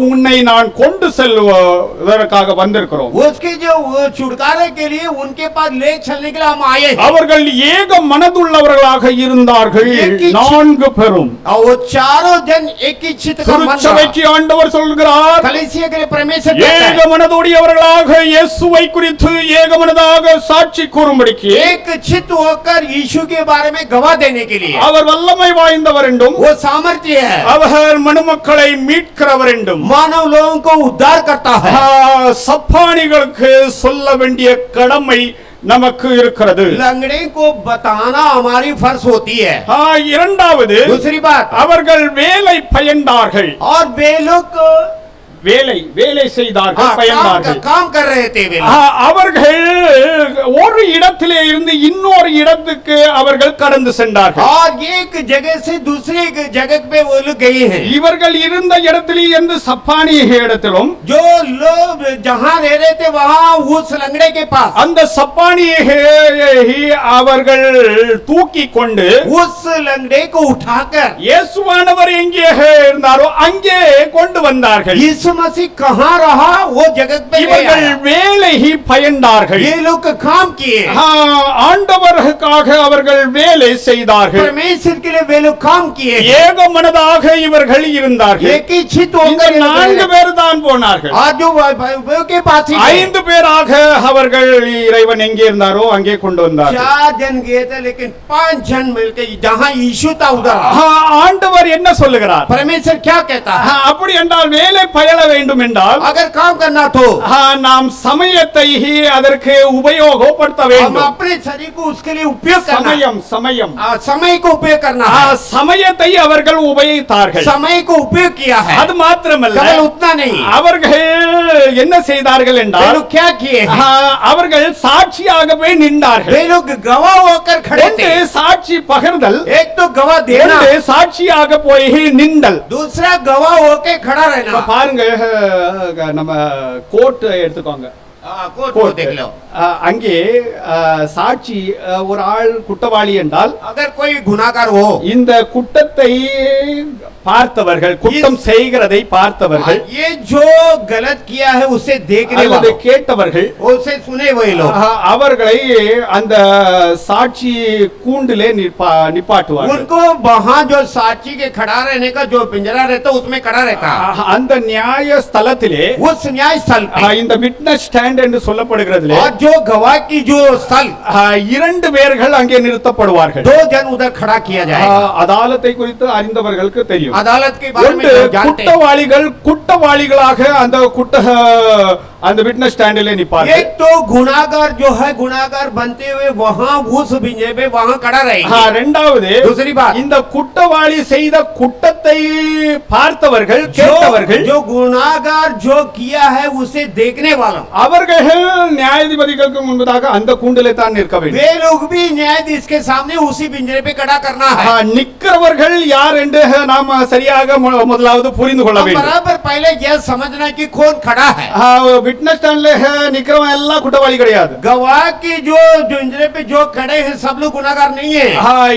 Speaker 2: உன்னை நான் கொண்டு செல்வதற்காக வந்திருக்கிறோம்.
Speaker 1: उसके जो छुटकारे के लिए उनके पास ले चलने के लिए हम आए।
Speaker 2: அவர்கள் ஏக மனதுள்ளவர்களாக இருந்தார்கள். நான்கு பேரும்
Speaker 1: वो चारों जन एक ही चित्त का मन था।
Speaker 2: திருச்சபைக்கு ஆண்டவர் சொல்கிறார்,
Speaker 1: कलीसिया के लिए परमेश्वर
Speaker 2: ஏக மனதுடையவர்களாக இயேசுவை குறித்து ஏகமனதாக சாட்சி கூறும்படிக்கு
Speaker 1: एक चित्त होकर यीशु के बारे में गवाह देने के लिए
Speaker 2: அவர் வல்லமை வாய்ந்தவர் என்றும்
Speaker 1: वो सामर्थ्य है।
Speaker 2: அவர் மனுமக்களை மீட்கிறவர் என்றும்
Speaker 1: मानव लोगों को उद्धार करता है।
Speaker 2: சப்பானிகளுக்கு சொல்ல வேண்டிய கடமை நமக்கு இருக்கிறது.
Speaker 1: लंगड़े को बताना हमारी फर्ज होती है।
Speaker 2: இரண்டாவது,
Speaker 1: दूसरी बात,
Speaker 2: அவர்கள் வேலை பயந்தார்கள்.
Speaker 1: और वे लोग
Speaker 2: வேலை செய்தார்கள், பயந்தார்கள்.
Speaker 1: काम कर रहे थे वे लोग।
Speaker 2: அவர்கள் ஒரு இடத்திலே இருந்து இன்னொரு இடத்துக்கு அவர்கள் கடந்து சென்றார்கள்.
Speaker 1: और एक जगह से दूसरी जगह पे वो लोग गए हैं।
Speaker 2: இவர்கள் இருந்த இடத்திலே இருந்து சப்பானிய இடத்திலும்,
Speaker 1: जो लोग जहाँ रह रहे थे वहाँ उस लंगड़े के पास
Speaker 2: அந்த சப்பானியை அவர்கள் தூக்கி கொண்டு
Speaker 1: उस लंगड़े को उठाकर
Speaker 2: இயேசுவானவர் எங்கே இருந்தாரோ அங்கே கொண்டு வந்தார்கள்.
Speaker 1: यीशु यीशु मसीह कहाँ रहा वो जगत पे ले
Speaker 2: இவர்கள்
Speaker 1: आया।
Speaker 2: வேலை பயந்தார்கள்.
Speaker 1: ये लोग काम किए,
Speaker 2: ஆண்டவருக்காக அவர்கள் வேலை செய்தார்கள்.
Speaker 1: परमेश्वर के लिए वे लोग काम किए,
Speaker 2: ஏக மனதாக இவர்கள் இருந்தார்கள்.
Speaker 1: एक ही चित
Speaker 2: இந்த
Speaker 1: होकर
Speaker 2: 4 பேர் தான் போனார்கள்.
Speaker 1: आज जो वो के पास ही
Speaker 2: 5 பேராக அவர்கள் இறைவன் எங்கே இருந்தாரோ அங்கே கொண்டு வந்தார்கள்.
Speaker 1: 4 जन गए थे लेकिन 5 जन मिलकर जहाँ यीशु था उधर।
Speaker 2: ஆண்டவர் என்ன சொல்லுகிறார்?
Speaker 1: परमेश्वर क्या कहता है?
Speaker 2: அப்படி என்றால் வேலை பயில வேண்டும் என்றால்
Speaker 1: अगर काम करना तो
Speaker 2: நாம் சமயத்தை அதற்கு உபயோகப்படுத்த
Speaker 1: हम
Speaker 2: வேண்டும்.
Speaker 1: अपने शरीर को उसके लिए उपयोग करना,
Speaker 2: சமயம்
Speaker 1: समय को उपयोग करना है।
Speaker 2: சமயத்தை அவர்கள் உபயோகித்தார்கள்.
Speaker 1: समय को उपयोग किया है,
Speaker 2: அது மாத்திரமல்ல,
Speaker 1: केवल उतना नहीं।
Speaker 2: அவர்கள் என்ன செய்தார்கள்
Speaker 1: वे
Speaker 2: என்றால்
Speaker 1: लोग क्या किए हैं?
Speaker 2: அவர்கள் சாட்சியாகவே நின்றார்கள்.
Speaker 1: वे लोग गवाह होकर खड़े
Speaker 2: ஒன்று
Speaker 1: थे।
Speaker 2: சாட்சி பகிர்ந்தல்,
Speaker 1: एक तो गवाह देना,
Speaker 2: ஒன்று சாட்சியாக போய் நின்றல்.
Speaker 1: दूसरा गवाह होकर खड़ा
Speaker 2: இப்ப
Speaker 1: रहना।
Speaker 2: பாருங்க, நம்ம கோர்ட் எடுத்துக்கோங்க.
Speaker 1: कोर्ट को देख लो।
Speaker 2: அங்கே சாட்சி ஒரு ஆள் குற்றவாளி என்றால்
Speaker 1: अगर कोई गुनाहगार हो,
Speaker 2: இந்த குற்றத்தை பார்த்தவர்கள், குற்றம் செய்கிறதை பார்த்தவர்கள்,
Speaker 1: ये जो गलत किया है उसे देखने
Speaker 2: அல்லது
Speaker 1: वाले,
Speaker 2: கேட்டவர்கள்,
Speaker 1: उसे सुने वही लोग
Speaker 2: அவர்களை அந்த சாட்சி கூண்டிலே நிப்பாட்டுவார்கள்.
Speaker 1: उनको वहाँ जो साक्षी के खड़ा रहने का जो पिंजरा रहता उसमें खड़ा रहता।
Speaker 2: அந்த நியாய ஸ்தலத்திலே
Speaker 1: उस न्याय स्थल पे
Speaker 2: இந்த விட்னஸ் ஸ்டாண்ட் என்று சொல்லப்படுகிறதிலே
Speaker 1: और जो गवाह की जो स्थल,
Speaker 2: 2 பேர்கள் அங்கே நிறுத்தப்படுவார்கள்.
Speaker 1: 2 जन उधर खड़ा किया जाएगा।
Speaker 2: அதாலத்தை குறித்து அறிந்தவர்களுக்கு தெரியும்.
Speaker 1: अदालत के बारे में
Speaker 2: ஒன்று
Speaker 1: जो जानते हैं,
Speaker 2: குற்றவாளிகளாக அந்த விட்னஸ் ஸ்டாண்டிலே நிப்பார்கள்.
Speaker 1: एक तो गुनाहगार जो है गुनाहगार बनते हुए वहाँ उस बिंजे पे वहाँ खड़ा रहेगा।
Speaker 2: இரண்டாவது,
Speaker 1: दूसरी बात,
Speaker 2: இந்த குற்றவாளி செய்த குற்றத்தை பார்த்தவர்கள், கேட்டவர்கள்,
Speaker 1: जो गुनाहगार जो किया है उसे देखने वाला,
Speaker 2: அவர்கள் நியாயாதிபதிகளுக்கு முன்பதாக அந்த கூண்டிலே தான் நிற்க வேண்டும்.
Speaker 1: वे लोग भी न्यायाधीश के सामने उसी पिंजरे पे खड़ा करना है।
Speaker 2: நிக்கிறவர்கள் யார் என்று நாம் சரியாக முதலாவது புரிந்து கொள்ள
Speaker 1: हम
Speaker 2: வேண்டும்.
Speaker 1: बराबर पहले यह समझना कि कौन खड़ा है।
Speaker 2: விட்னஸ் ஸ்டாண்ட்ல நிக்கிறவன் எல்லாம் குற்றவாளி கிடையாது.
Speaker 1: गवाह की जो पिंजरे पे जो खड़े हैं सब लोग गुनाहगार नहीं है।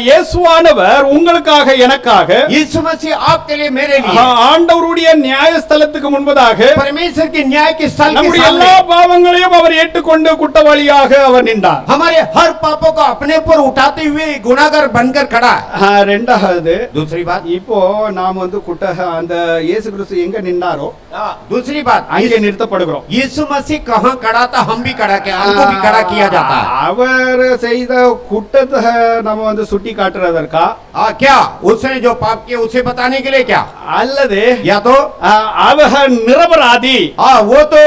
Speaker 2: இயேசுவானவர் உங்களுக்காக எனக்காக
Speaker 1: यीशु मसीह आपके लिए मेरे लिए
Speaker 2: ஆண்டவருடைய நியாயஸ்தலத்துக்கு முன்பதாக
Speaker 1: परमेश्वर के न्याय के स्थल के
Speaker 2: நம்முடைய
Speaker 1: सामने
Speaker 2: எல்லா பாவங்களையும் அவர் ஏற்றுக்கொண்டு குற்றவாளியாக அவர் நின்றார்.
Speaker 1: हमारे हर पापों को अपने ऊपर उठाते हुए गुनाहगार बनकर खड़ा है।
Speaker 2: ரெண்டாவது,
Speaker 1: दूसरी बात,
Speaker 2: இப்போ நாம் அந்த இயேசு கிறிஸ்து எங்க நின்னாரோ
Speaker 1: दूसरी बात,
Speaker 2: அங்கே நிறுத்தப்படுகிறோம்.
Speaker 1: यीशु मसीह कहाँ खड़ा था हम भी खड़ा किया, हमको भी खड़ा किया जाता है।
Speaker 2: அவர் செய்த குற்றத்தை நம்ம சுட்டி காட்டுறதற்கா,
Speaker 1: क्या उसने जो पाप किया उसे बताने के लिए क्या,
Speaker 2: அல்லது
Speaker 1: या तो
Speaker 2: அவர் நிரபராதி
Speaker 1: वो तो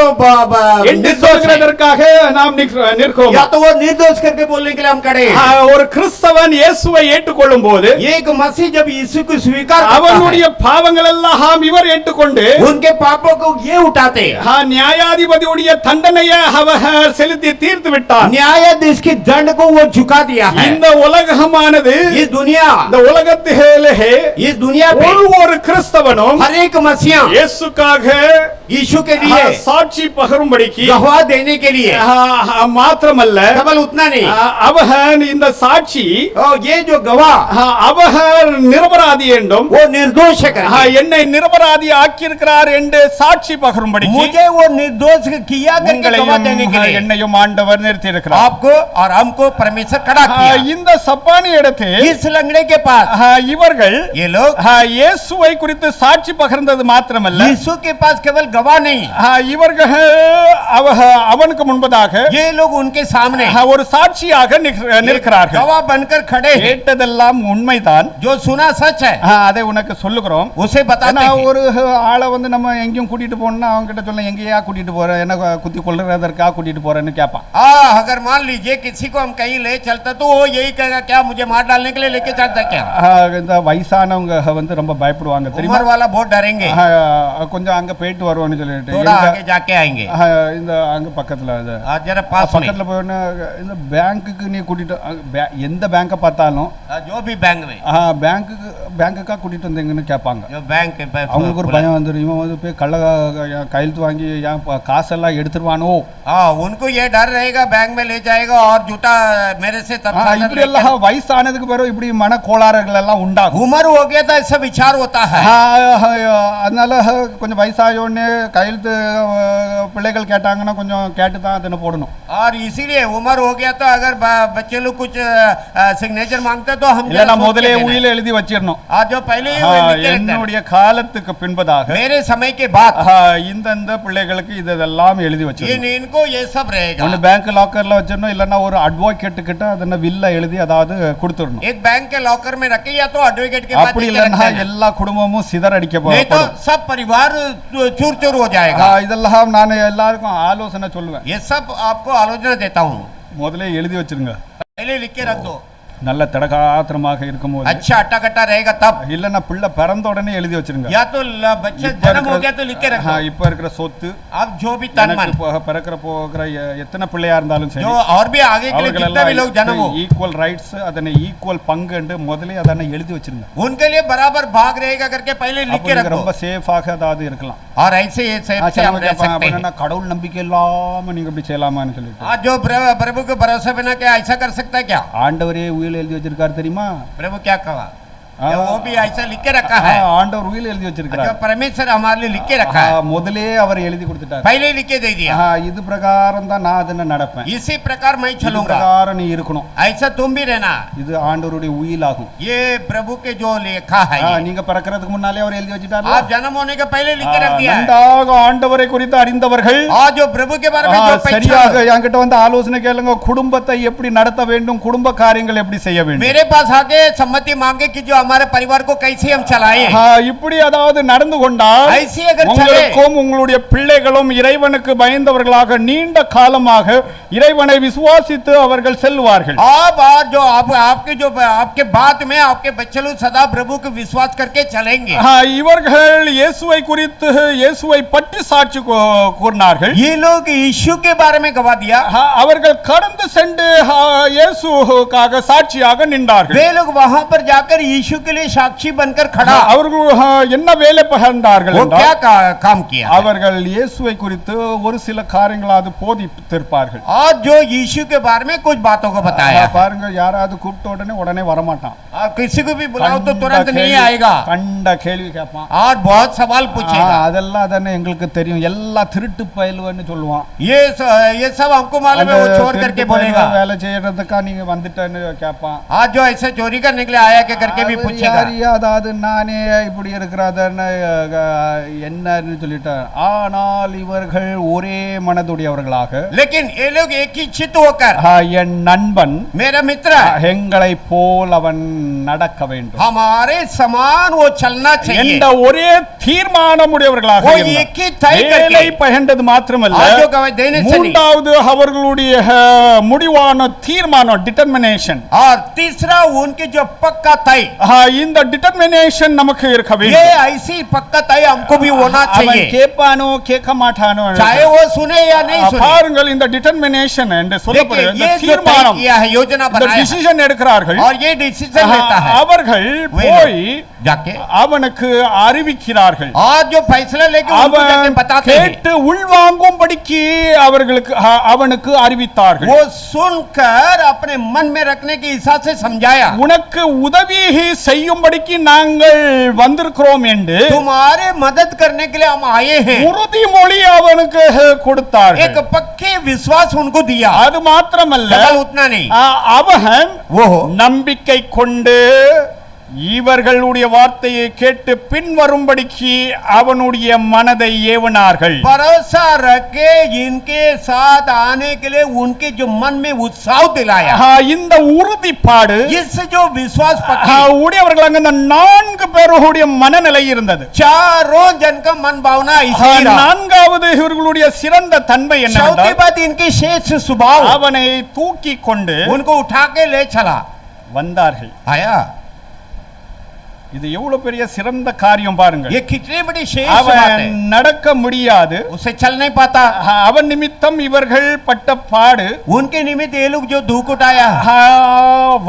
Speaker 2: என்று
Speaker 1: निर्दोष है,
Speaker 2: சொல்கிறதற்காக நாம் நிற்கிறோம்.
Speaker 1: या तो वो निर्दोष करके बोलने के लिए हम खड़े हैं।
Speaker 2: ஒரு கிறிஸ்தவன் இயேசுவை ஏற்றுக்கொள்ளும் போது
Speaker 1: एक मसीह जब यीशु को स्वीकार करता
Speaker 2: அவனுடைய
Speaker 1: है,
Speaker 2: பாவங்கள் எல்லாம் இவர் ஏற்றுக்கொண்டு
Speaker 1: उनके पापों को ये उठाते हैं।
Speaker 2: நியாயாதிபதியுடைய தண்டனையை அவர் செலுத்தி தீர்த்து விட்டார்.
Speaker 1: न्यायाधीश की दंड को वो झुका दिया है।
Speaker 2: இந்த உலகமானது,
Speaker 1: इस दुनिया
Speaker 2: இந்த உலகத்திலே
Speaker 1: इस दुनिया पे
Speaker 2: ஒரு கிறிஸ்தவனும்
Speaker 1: हर एक मसीहा
Speaker 2: இயேசுக்காக
Speaker 1: यीशु के लिए
Speaker 2: சாட்சி பகரும்படிக்கு
Speaker 1: गवाह देने के लिए,
Speaker 2: மாத்திரமல்ல,
Speaker 1: केवल उतना नहीं,
Speaker 2: அவன் இந்த சாட்சி
Speaker 1: ये जो गवाह
Speaker 2: அவர் நிரபராதி என்றும்
Speaker 1: वो निर्दोष है करके,
Speaker 2: என்னை நிரபராதி ஆக்கியிருக்கிறார் என்று சாட்சி பகரும்படிக்கு
Speaker 1: मुझे वो निर्दोष किया करके गवाह देने के लिए
Speaker 2: என்னையும் ஆண்டவர் நிறுத்தி இருக்கிறார்.
Speaker 1: आपको और हमको परमेश्वर खड़ा किया।
Speaker 2: இந்த சப்பானி இடத்து
Speaker 1: इस लंगड़े के पास
Speaker 2: இவர்கள்
Speaker 1: ये लोग
Speaker 2: இயேசுவை குறித்து சாட்சி பகிர்ந்தது மாத்திரமல்ல,
Speaker 1: यीशु के पास केवल गवाह नहीं,
Speaker 2: இவர்கள் அவனுக்கு முன்பதாக
Speaker 1: ये लोग उनके सामने
Speaker 2: ஒரு சாட்சியாக நிற்கிறார்கள்.
Speaker 1: गवाह बनकर खड़े हैं।
Speaker 2: கேட்டதெல்லாம் உண்மைதான்,
Speaker 1: जो सुना सच है
Speaker 2: அதை உனக்கு சொல்லுகிறோம்.
Speaker 1: उसे बताते हैं।
Speaker 2: ஒரு ஆளை நம்ம எங்கேயும் கூட்டிட்டு போனா அவங்க கிட்ட சொல்ல, எங்கேயா கூட்டிட்டு போற, என்ன குத்தி கொள்றதற்கா கூட்டிட்டு போறேன்னு கேட்பான்.
Speaker 1: अगर मान लीजिए किसी को हम कहीं ले चलता तो वो यही कहेगा क्या मुझे मार डालने के लिए लेके चलता क्या।
Speaker 2: இந்த வயசானவங்க ரொம்ப பயப்படுவாங்க தெரியுமா.
Speaker 1: उम्र वाला बहुत डरेंगे,
Speaker 2: கொஞ்சம் அங்க போயிட்டு வருவோம்னு சொல்லிட்டு
Speaker 1: थोड़ा आगे जाके आएंगे,
Speaker 2: இந்த அங்க பக்கத்துல
Speaker 1: जरा पास में
Speaker 2: பக்கத்துல போய் இந்த பேங்க்குக்கு நீ கூட்டிட்டு எந்த பேங்கை பார்த்தாலும்
Speaker 1: जो भी बैंक में
Speaker 2: பேங்குக்கா கூட்டிட்டு வந்தீங்கன்னு கேட்பாங்க.
Speaker 1: जो बैंक
Speaker 2: அவங்களுக்கு ஒரு பயம் வந்துடும், இவன் போய் கள்ள கையெழுத்து வாங்கி காசெல்லாம் எடுத்துருவானோ
Speaker 1: उनको ये डर रहेगा बैंक में ले जाएगा और जूता मेरे से तब
Speaker 2: இப்படி எல்லாம் வயசானதுக்கு பிறகு இப்படி மன கோளாறுகள் எல்லாம் உண்டாகும்.
Speaker 1: उम्र हो गया तो ऐसा विचार होता है.
Speaker 2: அதனால கொஞ்சம் வயசாயோன்னு கையெழுத்து பிள்ளைகள் கேட்டாங்கன்னா கொஞ்சம் கேட்டு தான் அதனை போடணும்.
Speaker 1: और इसीलिए उम्र हो गया तो अगर बच्चे लोग कुछ सिग्नेचर मांगते तो हम
Speaker 2: இல்லனா முதலே உயில எழுதி வச்சிரணும்.
Speaker 1: आज जो पहले
Speaker 2: என்னுடைய காலத்துக்கு பின்பதாக
Speaker 1: मेरे समय के बाद
Speaker 2: இந்த பிள்ளைகளுக்கு இதெல்லாம் எழுதி வச்சிரணும்.
Speaker 1: इनको ये सब रहेगा.
Speaker 2: ஒன்னு பேங்க் லாக்கர்ல வச்சிரணும் இல்லனா ஒரு அட்வொகேட் கிட்ட அதன வில்ல எழுதி அதாவது கொடுத்துறணும்.
Speaker 1: एक बैंक के लॉकर में रखे या तो एडवोकेट के पास
Speaker 2: அப்படி இல்லனா எல்லா குடும்பமும் சிதறடிக்க போகுது.
Speaker 1: नहीं तो सब परिवार चूर-चूर हो जाएगा.
Speaker 2: இதெல்லாம் நான் எல்லாருக்கும் ஆலோசனை சொல்லுவேன்.
Speaker 1: ये सब आपको आलोचना देता हूं.
Speaker 2: முதல்ல எழுதி வச்சிருங்க.
Speaker 1: पहले लिख के रख दो.
Speaker 2: நல்ல தடகாத்திரமாக இருக்கும்போது
Speaker 1: अच्छा अट्टा-कट्टा रहेगा तब.
Speaker 2: இல்லனா பிள்ளை பிறந்த உடனே எழுதி வச்சிருங்க.
Speaker 1: या तो बच्चा जन्म हो गया तो लिख के रख दो.
Speaker 2: இப்ப இருக்கிற சொத்து
Speaker 1: अब जो भी तन मन
Speaker 2: பிறக்கிற போகிற எத்தனை பிள்ளையா இருந்தாலும் சரி
Speaker 1: जो और भी आगे के लिए जितना भी लोग जन्म हो
Speaker 2: ஈக்குவல் ரைட்ஸ் அதனை ஈக்குவல் பங்கு என்று முதல்ல அதனை எழுதி வச்சிருங்க.
Speaker 1: उनके लिए बराबर भाग रहेगा करके पहले लिख के रख दो.
Speaker 2: ரொம்ப சேஃபாக அதாவது இருக்கலாம்.
Speaker 1: और ऐसे ये सेफ से हम रह सकते हैं.
Speaker 2: கடவுள் நம்பிக்கை இல்லாம நீங்க இப்படி செய்யலாமான்னு சொல்லிட்டு
Speaker 1: आज जो प्रभु के भरोसे बिना क्या ऐसा कर सकता है क्या?
Speaker 2: ஆண்டவரே உயிர் எழுதி வச்சிருக்காரு தெரியுமா?
Speaker 1: प्रभु क्या कहा? वो भी ऐसा लिख के रखा है.
Speaker 2: ஆண்டவர் உயிர் எழுதி வச்சிருக்காரு.
Speaker 1: परमेश्वर हमारे लिए लिख के रखा है.
Speaker 2: முதல்லே அவர் எழுதி கொடுத்துட்டார்.
Speaker 1: पहले लिख के दे दिया.
Speaker 2: இது பிரகாரம் தான் நான் அதனை நடப்பேன்.
Speaker 1: इसी प्रकार मैं चलूंगा.
Speaker 2: பிரகாரம் நீ இருக்கணும்.
Speaker 1: ऐसा तुम भी रहना.
Speaker 2: இது ஆண்டவருடைய உயிலாகும்.
Speaker 1: ये प्रभु के जो लिखा है.
Speaker 2: நீங்க பிறக்கிறதுக்கு முன்னாலே அவர் எழுதி வச்சிட்டார்.
Speaker 1: आप जन्म होने के पहले लिख के रख दिया.
Speaker 2: நன்றாக ஆண்டவரை குறித்து அறிந்தவர்கள்
Speaker 1: आज जो प्रभु के बारे में जो
Speaker 2: சரியாக என்கிட்ட வந்து ஆலோசனை கேளுங்க. குடும்பத்தை எப்படி நடத்த வேண்டும், குடும்ப காரியங்கள் எப்படி செய்ய வேண்டும்.
Speaker 1: मेरे पास आके सम्मति मांगे कि जो हमारे परिवार को कैसे हम चलाएं.
Speaker 2: இப்படி அதாவது நடந்து கொண்டால்
Speaker 1: ऐसे अगर
Speaker 2: உங்களுக்கும் உங்களுடைய பிள்ளைகளும் இறைவனுக்கு பயந்தவர்களாக நீண்ட காலமாக இறைவனை விசுவாசித்து அவர்கள் செல்வார்கள்.
Speaker 1: अब आज जो आपके बात में आपके बच्चे लोग सदा प्रभु को विश्वास करके चलेंगे.
Speaker 2: இவர்கள் இயேசுவை குறித்து இயேசுவை பற்றி சாட்சி கூறினார்கள்.
Speaker 1: ये लोग यीशु के बारे में गवाह दिया.
Speaker 2: அவர்கள் கடந்து சென்று இயேசுவுக்காக சாட்சியாக நின்றார்கள்.
Speaker 1: वे लोग वहां पर जाकर यीशु के लिए साक्षी बनकर खड़ा.
Speaker 2: அவர்கள் என்ன வேலை பகிர்ந்தார்கள்?
Speaker 1: वो क्या काम किया?
Speaker 2: அவர்கள் இயேசுவை குறித்து ஒரு சில காரியங்களாவது போதித்திருப்பார்கள்.
Speaker 1: आज जो यीशु के बारे में कुछ बातों को बताया.
Speaker 2: பாருங்க, யாராவது கூப்பிட்ட உடனே வர மாட்டான்.
Speaker 1: किसी को भी बुलाओ तो तुरंत नहीं आएगा.
Speaker 2: கண்ட கேள்வி கேட்பான்.
Speaker 1: और बहुत सवाल पूछेगा.
Speaker 2: அதெல்லாம் தானே எங்களுக்கு தெரியும். எல்லா திருட்டு பயலுவன்னு சொல்லுவான்.
Speaker 1: ये सब हमको मालूम है. वो छोड़ करके बोलेगा.
Speaker 2: வேலை செய்யறதுக்கா நீங்க வந்துட்டேன்னு கேட்பான்.
Speaker 1: आज जो ऐसे चोरी करने के लिए आया के करके भी पूछेगा.
Speaker 2: அதாவது நானே இப்படி இருக்கிறாதன்னு என்னன்னு சொல்லிட்டேன். ஆனால் இவர்கள் ஒரே மனதுடையவர்களாக,
Speaker 1: लेकिन ये लोग एक ही चित्त होकर,
Speaker 2: என் நண்பன்
Speaker 1: मेरा मित्र
Speaker 2: எங்களை போல் அவன் நடக்க வேண்டும்,
Speaker 1: हमारे समान वो चलना चाहिए
Speaker 2: என்ற ஒரே தீர்மானம் உடையவர்களாக
Speaker 1: वो एक ही तय करके
Speaker 2: பகிர்ந்தது மாத்திரமல்ல, மூன்றாவது அவர்களுடைய முடிவான தீர்மானம் டிட்டர்மினேஷன்.
Speaker 1: और तीसरा उनके जो पक्का तय.
Speaker 2: இந்த டிட்டர்மினேஷன் நமக்கு இருக்க வேண்டும்.
Speaker 1: ये ऐसी पक्का तय हमको भी होना चाहिए.
Speaker 2: கேட்பானோ கேட்க மாட்டானோ,
Speaker 1: चाहे वो सुने या नहीं सुने.
Speaker 2: பாருங்கள், இந்த டிட்டர்மினேஷன் என்று சொல்லப்படுகிற இந்த தீர்மானம்,
Speaker 1: योजना बनाया,
Speaker 2: डिसीजन எடுக்கிறார்கள்.
Speaker 1: और ये डिसीजन लेता है.
Speaker 2: அவர்கள் போய்
Speaker 1: जाके
Speaker 2: அவனுக்கு அறிவிக்கிறார்கள்.
Speaker 1: आज जो फैसला लेके उनको जाके बताते हैं,
Speaker 2: கேட்டு உள்வாங்கும்படிக்கு அவர்களுக்கு அவனுக்கு அறிவித்தார்கள்.
Speaker 1: वो सुनकर अपने मन में रखने की हिसाब से समझाया.
Speaker 2: உனக்கு உதவி செய்யும்படிக்கு நாங்கள் வந்திருக்கிறோம் என்று
Speaker 1: तुम्हारे मदद करने के लिए हम आए हैं.
Speaker 2: உறுதிமொழி அவனுக்கு கொடுத்தார்கள்.
Speaker 1: एक पक्के विश्वास उनको दिया.
Speaker 2: அது மாத்திரமல்ல,
Speaker 1: उतना नहीं,
Speaker 2: அவன்
Speaker 1: वो
Speaker 2: நம்பிக்கை கொண்டு இவர்களுடைய வார்த்தையை கேட்டு பின்வரும்படிக்கு அவனுடைய மனதை ஏவனார்கள்.
Speaker 1: भरोसा रखे इनके साथ आने के लिए उनके जो मन में उत्साह दिलाया.
Speaker 2: இந்த உறுதிப்பாடு,
Speaker 1: इस जो विश्वास
Speaker 2: உடையவர்கள் அங்க 4 பேருடைய மனநிலை இருந்தது.
Speaker 1: चारों जन का मन भावना इसी रहा.
Speaker 2: நான்காவது இவர்களுடைய சிறந்த தன்மை என்னவென்றால்,
Speaker 1: चौथी बात इनकी शेष स्वभाव,
Speaker 2: அவனை தூக்கி கொண்டு
Speaker 1: उनको उठा के ले चला
Speaker 2: வந்தார்கள்.
Speaker 1: आया.
Speaker 2: இது எவ்வளவு பெரிய சிறந்த காரியம் பாருங்க.
Speaker 1: ये कितनी बड़ी शेष बात है.
Speaker 2: அவன் நடக்க முடியாது,
Speaker 1: उसे चल नहीं पाता.
Speaker 2: அவன் நிமித்தம் இவர்கள் பட்ட பாடு,
Speaker 1: उनके निमित्त ये लोग जो दुख उठाया,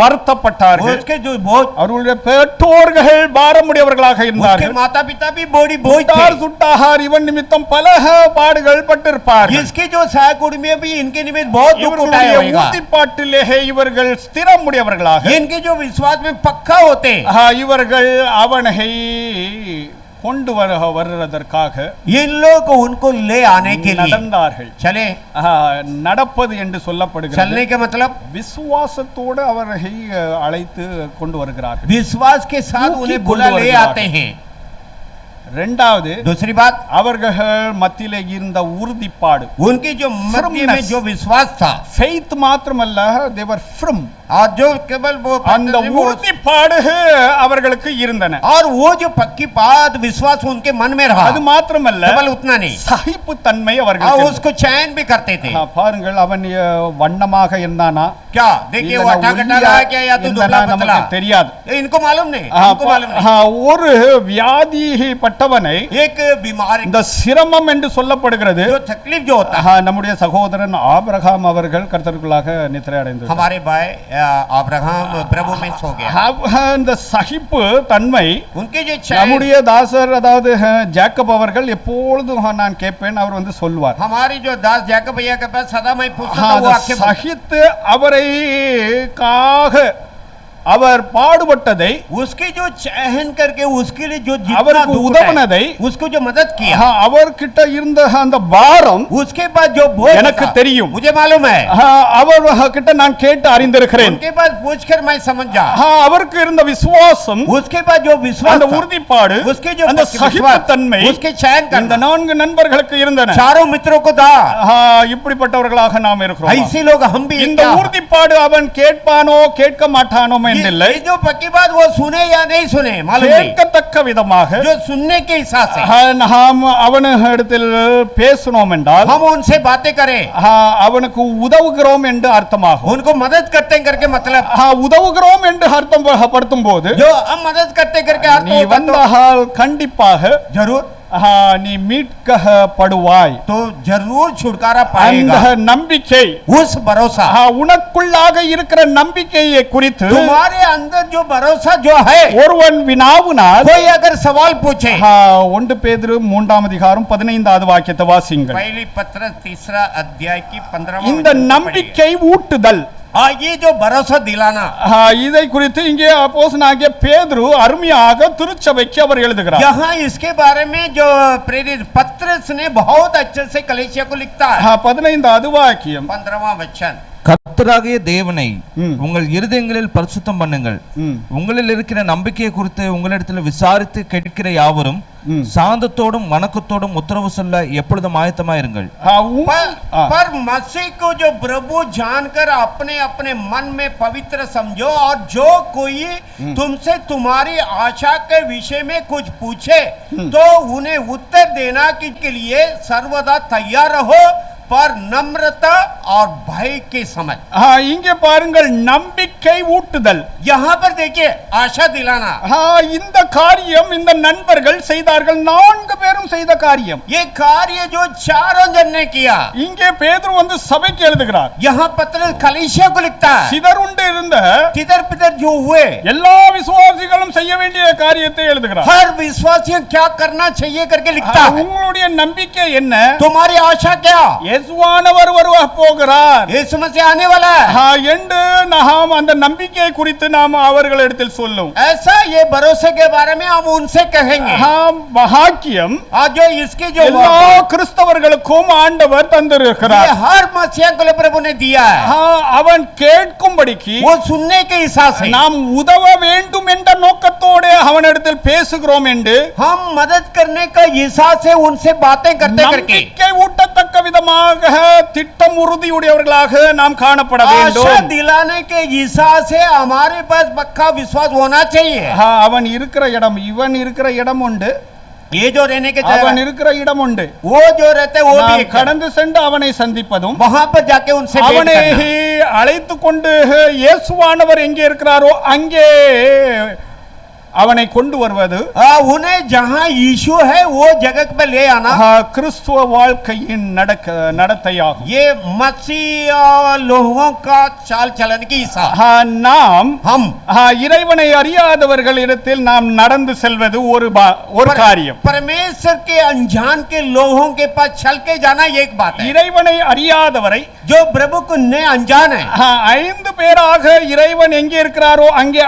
Speaker 2: வருத்தப்பட்டார்கள்.
Speaker 1: उसके जो बोझ,
Speaker 2: அவர்களுடைய பெற்றோர்கள் பாரமுடையவர்களாக இருந்தார்கள்.
Speaker 1: उसके माता पिता भी बड़ी बोझ थे.
Speaker 2: சுட்டார் இவன் நிமித்தம் பல பாடுகள் பட்டிருப்பார்கள்.
Speaker 1: इसके जो सहकुटुंबी भी इनके निमित्त बहुत दुख उठाया होगा.
Speaker 2: உறுதிப்பாட்டிலே இவர்கள் ஸ்திரமுடையவர்களாக,
Speaker 1: इनके जो विश्वास में पक्का होते,
Speaker 2: இவர்கள் அவனை கொண்டு வருவதற்காக
Speaker 1: इन लोग उनको ले आने के लिए
Speaker 2: நடந்தார்கள்.
Speaker 1: चले.
Speaker 2: நடப்பது என்று சொல்லப்படுகிறது.
Speaker 1: चलने का मतलब
Speaker 2: விசுவாசத்தோடு அவரை அழைத்து கொண்டு வருகிறார்கள்.
Speaker 1: विश्वास के साथ उन्हें बुला ले आते हैं.
Speaker 2: இரண்டாவது,
Speaker 1: दूसरी बात,
Speaker 2: அவர்கள் மத்தியிலே இருந்த உறுதிப்பாடு,
Speaker 1: उनकी जो मध्य में जो विश्वास था,
Speaker 2: faith மாத்திரமல்ல, they were firm.
Speaker 1: और जो केवल वो
Speaker 2: அந்த உறுதிப்பாடு அவர்களுக்கு இருந்தன.
Speaker 1: और वो जो पक्की बात विश्वास उनके मन में रहा.
Speaker 2: அது மாத்திரமல்ல,
Speaker 1: केवल उतना नहीं,
Speaker 2: சகிப்புத்தன்மை
Speaker 1: और
Speaker 2: அவர்களுக்கு.
Speaker 1: उसको चयन भी करते थे.
Speaker 2: பாருங்கள், அவன் வண்ணமாக இருந்தானா,
Speaker 1: क्या देखिए वो अटा रहा क्या या तो दुबला पतला,
Speaker 2: நமக்கு தெரியாது.
Speaker 1: इनको मालूम नहीं, इनको मालूम नहीं.
Speaker 2: ஒரு வியாதிப்பட்டவனை,
Speaker 1: एक बीमारी,
Speaker 2: இந்த சிரமம் என்று சொல்லப்படுகிறது,
Speaker 1: जो तकलीफ जो होता है.
Speaker 2: நம்முடைய சகோதரன் ஆபிரகாம் அவர்கள் கர்த்தருக்குள்ளாக நித்திரை அடைந்தார்.
Speaker 1: हमारे भाई अब्राहम प्रभु में सो गया.
Speaker 2: இந்த சகிப்பு தன்மை
Speaker 1: उनके जो
Speaker 2: நம்முடைய தாசர், அதாவது ஜேக்கப் அவர்கள் எப்பொழுதும் நான் கேட்பேன், அவர் வந்து சொல்வார்,
Speaker 1: हमारी जो दास जैकब भैया के पास सदा मैं पूछता हूं, वो आके
Speaker 2: சகித்து அவரை காக அவர் பாடுபட்டதை,
Speaker 1: उसके जो चयन करके उसके लिए जो जितना
Speaker 2: அவருக்கு உதவினதை,
Speaker 1: उसको जो मदद किया,
Speaker 2: அவர்கிட்ட இருந்த அந்த பாரம்
Speaker 1: उसके बाद जो बोझ
Speaker 2: எனக்கு தெரியும்,
Speaker 1: मुझे मालूम है.
Speaker 2: அவர்கிட்ட நான் கேட்டு அறிந்திருக்கிறேன்.
Speaker 1: उनके पास पूछकर मैं समझ जा.
Speaker 2: அவருக்கு இருந்த விசுவாசம்,
Speaker 1: उसके बाद जो विश्वास,
Speaker 2: அந்த உறுதிப்பாடு,
Speaker 1: उसके जो
Speaker 2: அந்த சகிப்புத்தன்மை
Speaker 1: उसके चयन
Speaker 2: இந்த
Speaker 1: करना,
Speaker 2: நான்கு நண்பர்களுக்கு இருந்தன.
Speaker 1: चारों मित्रों को था.
Speaker 2: இப்படிப்பட்டவர்களாக நாம் இருக்கிறோம்.
Speaker 1: ऐसे लोग हम भी.
Speaker 2: இந்த உறுதிப்பாடு அவன் கேட்பானோ கேட்க மாட்டானோ இல்லை,
Speaker 1: जो पक्की बात वो सुने या नहीं सुने मालूम नहीं,
Speaker 2: கேட்கத்தக்க விதமாக
Speaker 1: जो सुनने के हिसाब से
Speaker 2: நாம் அவனிடத்தில் பேசணும் என்றால்,
Speaker 1: हम उनसे बातें करें,
Speaker 2: அவனுக்கு உதவுகிறோம் என்று அர்த்தமாகும்.
Speaker 1: उनको मदद करते करके मतलब,
Speaker 2: உதவுகிறோம் என்று அர்த்தம் படுத்தும் போது,
Speaker 1: जो हम मदद करते करके अर्थ
Speaker 2: நீ வந்தால் கண்டிப்பாக
Speaker 1: जरूर
Speaker 2: நீ மீட்கப்படுவாய்,
Speaker 1: तो जरूर छुटकारा
Speaker 2: அந்த
Speaker 1: पाएगा.
Speaker 2: நம்பிக்கை,
Speaker 1: उस भरोसा,
Speaker 2: உனக்குள்ளாக இருக்கிற நம்பிக்கையை குறித்து
Speaker 1: तुम्हारे अंदर जो भरोसा जो है,
Speaker 2: ஒருவன் வினாவினால்,
Speaker 1: कोई अगर सवाल पूछे,
Speaker 2: 1 பேதுரு 3ஆம் அதிகாரம் 15வது வாக்கியத்தை வாசியுங்கள்.
Speaker 1: पहली पत्र 3 अध्याय की 15वां
Speaker 2: இந்த நம்பிக்கை ஊட்டுதல்,
Speaker 1: ये जो भरोसा दिलाना,
Speaker 2: இதை குறித்து இங்கே அப்போஸ்தலனாகிய பேதுரு அருமையாக திருச்சபைக்கு அவர் எழுதுகிறார்.
Speaker 1: यहाँ इसके बारे में जो प्रेरित पत्रस ने बहुत अच्छे से कलीसिया को लिखता है.
Speaker 2: 15வது வாக்கியம்,
Speaker 1: 15वां वचन,
Speaker 3: கர்த்தராகிய தேவனை உங்கள் இருதயங்களில் பரிசுத்தம் பண்ணுங்கள், உங்களில் இருக்கிற நம்பிக்கையை குறித்து உங்களிடத்தில் விசாரித்து கேட்கிற யாவரும் சாந்தத்தோடும் வணக்கத்தோடும் உத்தரவு சொல்ல எப்பொழுதும் ஆயத்தமாயிருங்கள்.
Speaker 1: पर मसीह को जो प्रभु जानकर अपने अपने मन में पवित्र समझो, और जो कोई तुमसे तुम्हारी आशा के विषय में कुछ पूछे तो उन्हें उत्तर देना के लिए सर्वदा तैयार रहो, पर नम्रता और भय के समझ.
Speaker 2: இங்கே பாருங்கள், நம்பிக்கை ஊட்டுதல்.
Speaker 1: यहाँ पर देखिए आशा दिलाना.
Speaker 2: இந்த காரியம் இந்த நண்பர்கள் செய்தார்கள், 4 பேரும் செய்த காரியம்.
Speaker 1: ये कार्य जो चारों जन ने किया.
Speaker 2: இங்கே பேதுரு வந்து சபைக்கு எழுதுகிறார்.
Speaker 1: यहाँ पत्र कलीसिया को लिखता है.
Speaker 2: சிதறுண்டு இருந்த
Speaker 1: तितर पितर जो हुए
Speaker 2: எல்லா விசுவாசிகளும் செய்ய வேண்டிய காரியத்தை எழுதுகிறார்.
Speaker 1: हर विश्वासियों क्या करना चाहिए करके लिखता है.
Speaker 2: உங்களுடைய நம்பிக்கை என்ன?
Speaker 1: तुम्हारी आशा क्या?
Speaker 2: இயேசுவானவர் வருவ போகிறார்,
Speaker 1: यीशु मसीह आने वाला है
Speaker 2: என்று நாம் அந்த நம்பிக்கை குறித்து நாம் அவர்களிடத்தில் சொல்லும்.
Speaker 1: ऐसा ये भरोसे के बारे में हम उनसे कहेंगे.
Speaker 2: மகாக்கியம்
Speaker 1: आज जो इसके जो
Speaker 2: எல்லா கிறிஸ்தவர்களுக்கும் ஆண்டவர் தந்திருக்கிறார்.
Speaker 1: ये हर मसीहा को प्रभु ने दिया है.
Speaker 2: அவன் கேட்கும்படிக்கு,
Speaker 1: वो सुनने के हिसाब से
Speaker 2: நாம் உதவ வேண்டும் என்ற நோக்கத்தோடு அவனிடத்தில் பேசுகிறோம் என்று,
Speaker 1: हम मदद करने का हिसाब से उनसे बातें करते करके
Speaker 2: நம்பிக்கை ஊட்டத்தக்க விதமாக திட்டம் உறுதியுடையவர்களாக நாம் காணப்பட வேண்டும்.
Speaker 1: आशा दिलाने के हिसाब से हमारे पास पक्का विश्वास होना चाहिए.
Speaker 2: அவன் இருக்கிற இடம், இவன் இருக்கிற இடம் உண்டு,
Speaker 1: ये जो रहने के
Speaker 2: அவன் இருக்கிற இடம் உண்டு,
Speaker 1: वो जो रहते वो भी
Speaker 2: கடந்து சென்று அவனை சந்திப்பதும்,
Speaker 1: वहां पर जाके उनसे
Speaker 2: அவனை அழைத்து கொண்டு இயேசுவானவர் எங்கே இருக்கிறாரோ அங்கே அவனை கொண்டு வருவது
Speaker 1: उन्हें जहां यीशु है वो जगह पे ले आना
Speaker 2: கிறிஸ்துவ வாழ்க்கையின் நடத்தையாகும்.
Speaker 1: ये मसीह लोगों का चाल चलन की हिस्सा
Speaker 2: நாம்
Speaker 1: हम
Speaker 2: இறைவனை அறியாதவர்களிடத்தில் நாம் நடந்து செல்வது ஒரு காரியம்.
Speaker 1: परमेश्वर के अनजान के लोगों के पास चल के जाना एक बात है.
Speaker 2: இறைவனை அறியாதவரை
Speaker 1: जो प्रभु को ने अनजान है
Speaker 2: 5 பேராக இறைவன் எங்கே இருக்கிறாரோ அங்கே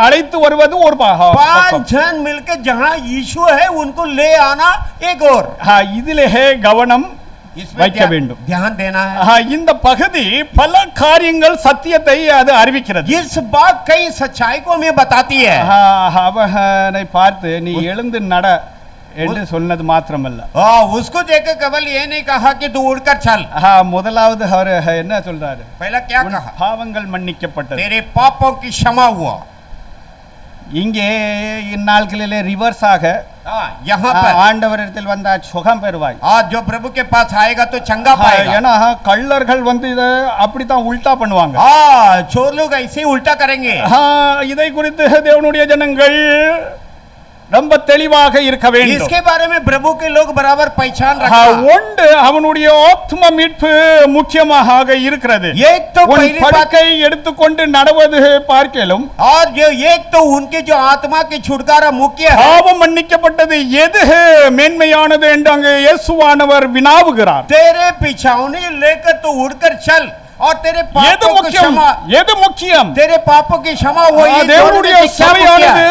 Speaker 2: அழைத்து வருவது ஒரு
Speaker 1: 5 जन मिलकर जहां यीशु है उनको ले आना एक और
Speaker 2: இதிலே கவனம் வைக்க வேண்டும்.
Speaker 1: ध्यान देना है.
Speaker 2: இந்த பகுதி பல காரியங்கள் சத்தியத்தை அது அறிவிக்கிறது.
Speaker 1: इस बात कई सच्चाई को हमें बताती है.
Speaker 2: அவனை பார்த்து நீ எழுந்து நட என்று சொன்னது மாத்திரமல்ல
Speaker 1: उसको देखकर केवल ये नहीं कहा कि तू उड़कर चल.
Speaker 2: முதலாவது அவர் என்ன சொல்றாரு?
Speaker 1: पहला क्या कहा?
Speaker 2: பாவங்கள் மன்னிக்கப்பட்டது.
Speaker 1: तेरे पापों की क्षमा हुआ.
Speaker 2: இங்கே இந்நாட்களிலே ரிவர்ஸ் ஆக
Speaker 1: यहाँ पर
Speaker 2: ஆண்டவரிடத்தில் வந்தா சுகம் பெறுவாய்.
Speaker 1: जो प्रभु के पास आएगा तो चंगा पाएगा.
Speaker 2: ஏன்னா கள்ளர்கள் வந்து இத அப்படித்தான் உல்டா பண்ணுவாங்க.
Speaker 1: चोर लोग ऐसे ही उल्टा करेंगे.
Speaker 2: இதை குறித்து தேவனுடைய ஜனங்கள் ரொம்ப தெளிவாக இருக்க வேண்டும்.
Speaker 1: इसके बारे में प्रभु के लोग बराबर पहचान रखना.
Speaker 2: ஒன்று அவனுடைய ஆத்ம மீட்பு முக்கியமாக இருக்கிறது.
Speaker 1: एक तो पहली बात
Speaker 2: எடுத்துக்கொண்டு நடவது பார்க்கலும்
Speaker 1: और जो एक तो उनके जो आत्मा की छुटकारा मुख्य है.
Speaker 2: பாவம் மன்னிக்கப்பட்டது எது மேன்மையானது என்று அங்கே இயேசுவானவர் வினாவுகிறார்.
Speaker 1: तेरे पिछावनी लेकर तो उड़कर चल और तेरे पापों की क्षमा.
Speaker 2: எது முக்கியம்?
Speaker 1: तेरे पापों की क्षमा वही.
Speaker 2: தேவனுடைய சபையானது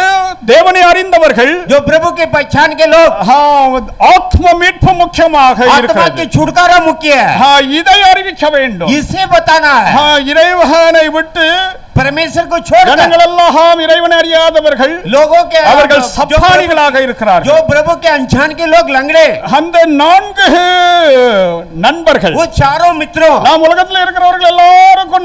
Speaker 2: தேவனை அறிந்தவர்கள்
Speaker 1: जो प्रभु के पहचान के लोग
Speaker 2: ஆத்ம மீட்பு முக்கியமாக இருக்கிறது.
Speaker 1: आत्मा की छुटकारा मुख्य है.
Speaker 2: இதை அறிவிக்க வேண்டும்.
Speaker 1: इसे बताना है.
Speaker 2: இறைவனை விட்டு
Speaker 1: परमेश्वर को छोड़
Speaker 2: ஜனங்கள் எல்லாம் இறைவனை அறியாதவர்கள்
Speaker 1: लोगों के
Speaker 2: அவர்கள் சப்பானிகளாக இருக்கிறார்கள்.
Speaker 1: जो प्रभु के अनजान के लोग लंगड़े.
Speaker 2: அந்த 4 நண்பர்கள்
Speaker 1: वो चारों मित्रों
Speaker 2: நாம் உலகத்தில் இருக்கிறவர்கள் எல்லாருக்கும்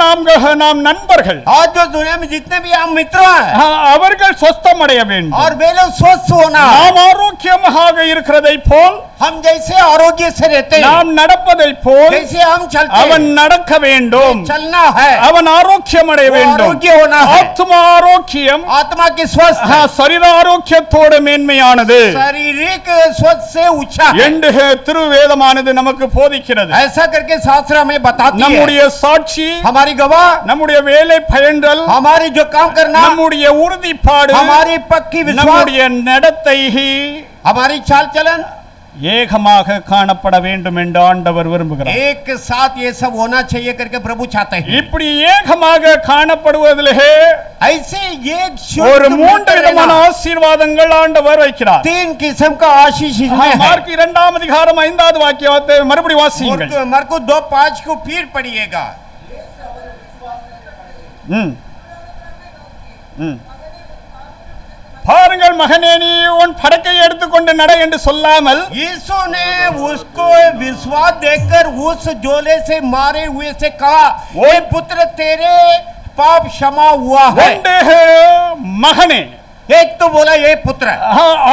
Speaker 2: நாம் நண்பர்கள்.
Speaker 1: और जो दुनिया में जितने भी हम मित्र हैं
Speaker 2: அவர்கள் சொஸ்தம் அடைய வேண்டும்.
Speaker 1: और वे लोग स्वस्थ होना.
Speaker 2: நாம் ஆரோக்கியமாக இருக்கிறதை போல்
Speaker 1: हम जैसे आरोग्य से रहते हैं
Speaker 2: நாம் நடப்பதை போல்
Speaker 1: जैसे हम चलते
Speaker 2: அவன் நடக்க வேண்டும்.
Speaker 1: चलना है.
Speaker 2: அவன் ஆரோக்கியம் அடைய வேண்டும்.
Speaker 1: आरोग्य होना है.
Speaker 2: ஆத்ம ஆரோக்கியம்
Speaker 1: आत्मा की स्वस्थ
Speaker 2: சரீர ஆரோக்கியத்தோடு மேன்மையானது.
Speaker 1: शारीरिक स्वस्थ से ऊंचा
Speaker 2: என்று திருவேதமானது நமக்கு போதிக்கிறது.
Speaker 1: ऐसा करके शास्त्र हमें बताती है.
Speaker 2: நம்முடைய சாட்சி,
Speaker 1: हमारी गवाह,
Speaker 2: நம்முடைய வேலை பயன்கள்,
Speaker 1: हमारी जो काम करना,
Speaker 2: நம்முடைய உறுதிப்பாடு,
Speaker 1: हमारी पक्की विश्वास,
Speaker 2: நம்முடைய நடத்தை,
Speaker 1: हमारी चाल चलन
Speaker 2: ஏகமாக காணப்பட வேண்டும் என்று ஆண்டவர் விரும்புகிறார்.
Speaker 1: एक साथ ये सब होना चाहिए करके प्रभु चाहते हैं.
Speaker 2: இப்படி ஏகமாக காணப்படுவதிலே
Speaker 1: ऐसे एक
Speaker 2: ஒரு 3 விதமான ஆசீர்வாதங்கள் ஆண்டவர் வைக்கிறார்.
Speaker 1: 3 किस्म का आशीष इसमें है.
Speaker 2: மார்க் 2 அதிகாரம் 5வது வாக்கியத்தை மறுபடி வாசியுங்கள்.
Speaker 1: मार्को 2:5 को फिर पढ़िएगा.
Speaker 2: பாருங்கள் மகனே, நீ உன் படக்கை எடுத்துக்கொண்டு நட என்று சொல்லாமல்
Speaker 1: यीशु ने उसको विश्वास देकर उस झोले से मारे हुए से कहा, वो पुत्र तेरे पाप क्षमा हुआ है.
Speaker 2: மகனே,
Speaker 1: एक तो बोला ये पुत्र.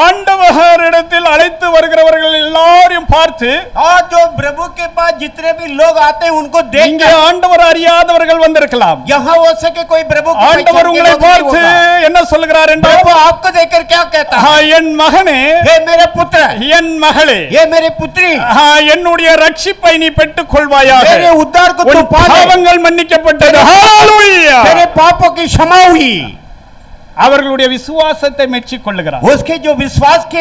Speaker 2: ஆண்டவரிடத்தில் அழைத்து வருகிறவர்கள் எல்லாரையும் பார்த்து
Speaker 1: और जो प्रभु के पास जितने भी लोग आते हैं उनको देख
Speaker 2: இங்கே ஆண்டவர் அறியாதவர்கள் வந்திருக்கலாம்.
Speaker 1: यहाँ हो सके कोई प्रभु को
Speaker 2: ஆண்டவர் உங்களை பார்த்து என்ன சொல்கிறார் என்றால்,
Speaker 1: प्रभु आपको देखकर क्या कहता है?
Speaker 2: என் மகனே,
Speaker 1: हे मेरे पुत्र,
Speaker 2: என் மகளே,
Speaker 1: ये मेरी पुत्री,
Speaker 2: என்னுடைய ரட்சிப்பை நீ பெற்றுக் கொள்வாயாக.
Speaker 1: मेरे उद्धार को तू पा ले.
Speaker 2: பாவங்கள் மன்னிக்கப்பட்டது. ஹalleluya.
Speaker 1: तेरे पापों की क्षमा हुई.
Speaker 2: அவர்களுடைய விசுவாசத்தை மெச்சிக் கொள்ளுகிறார்.
Speaker 1: उसके जो विश्वास के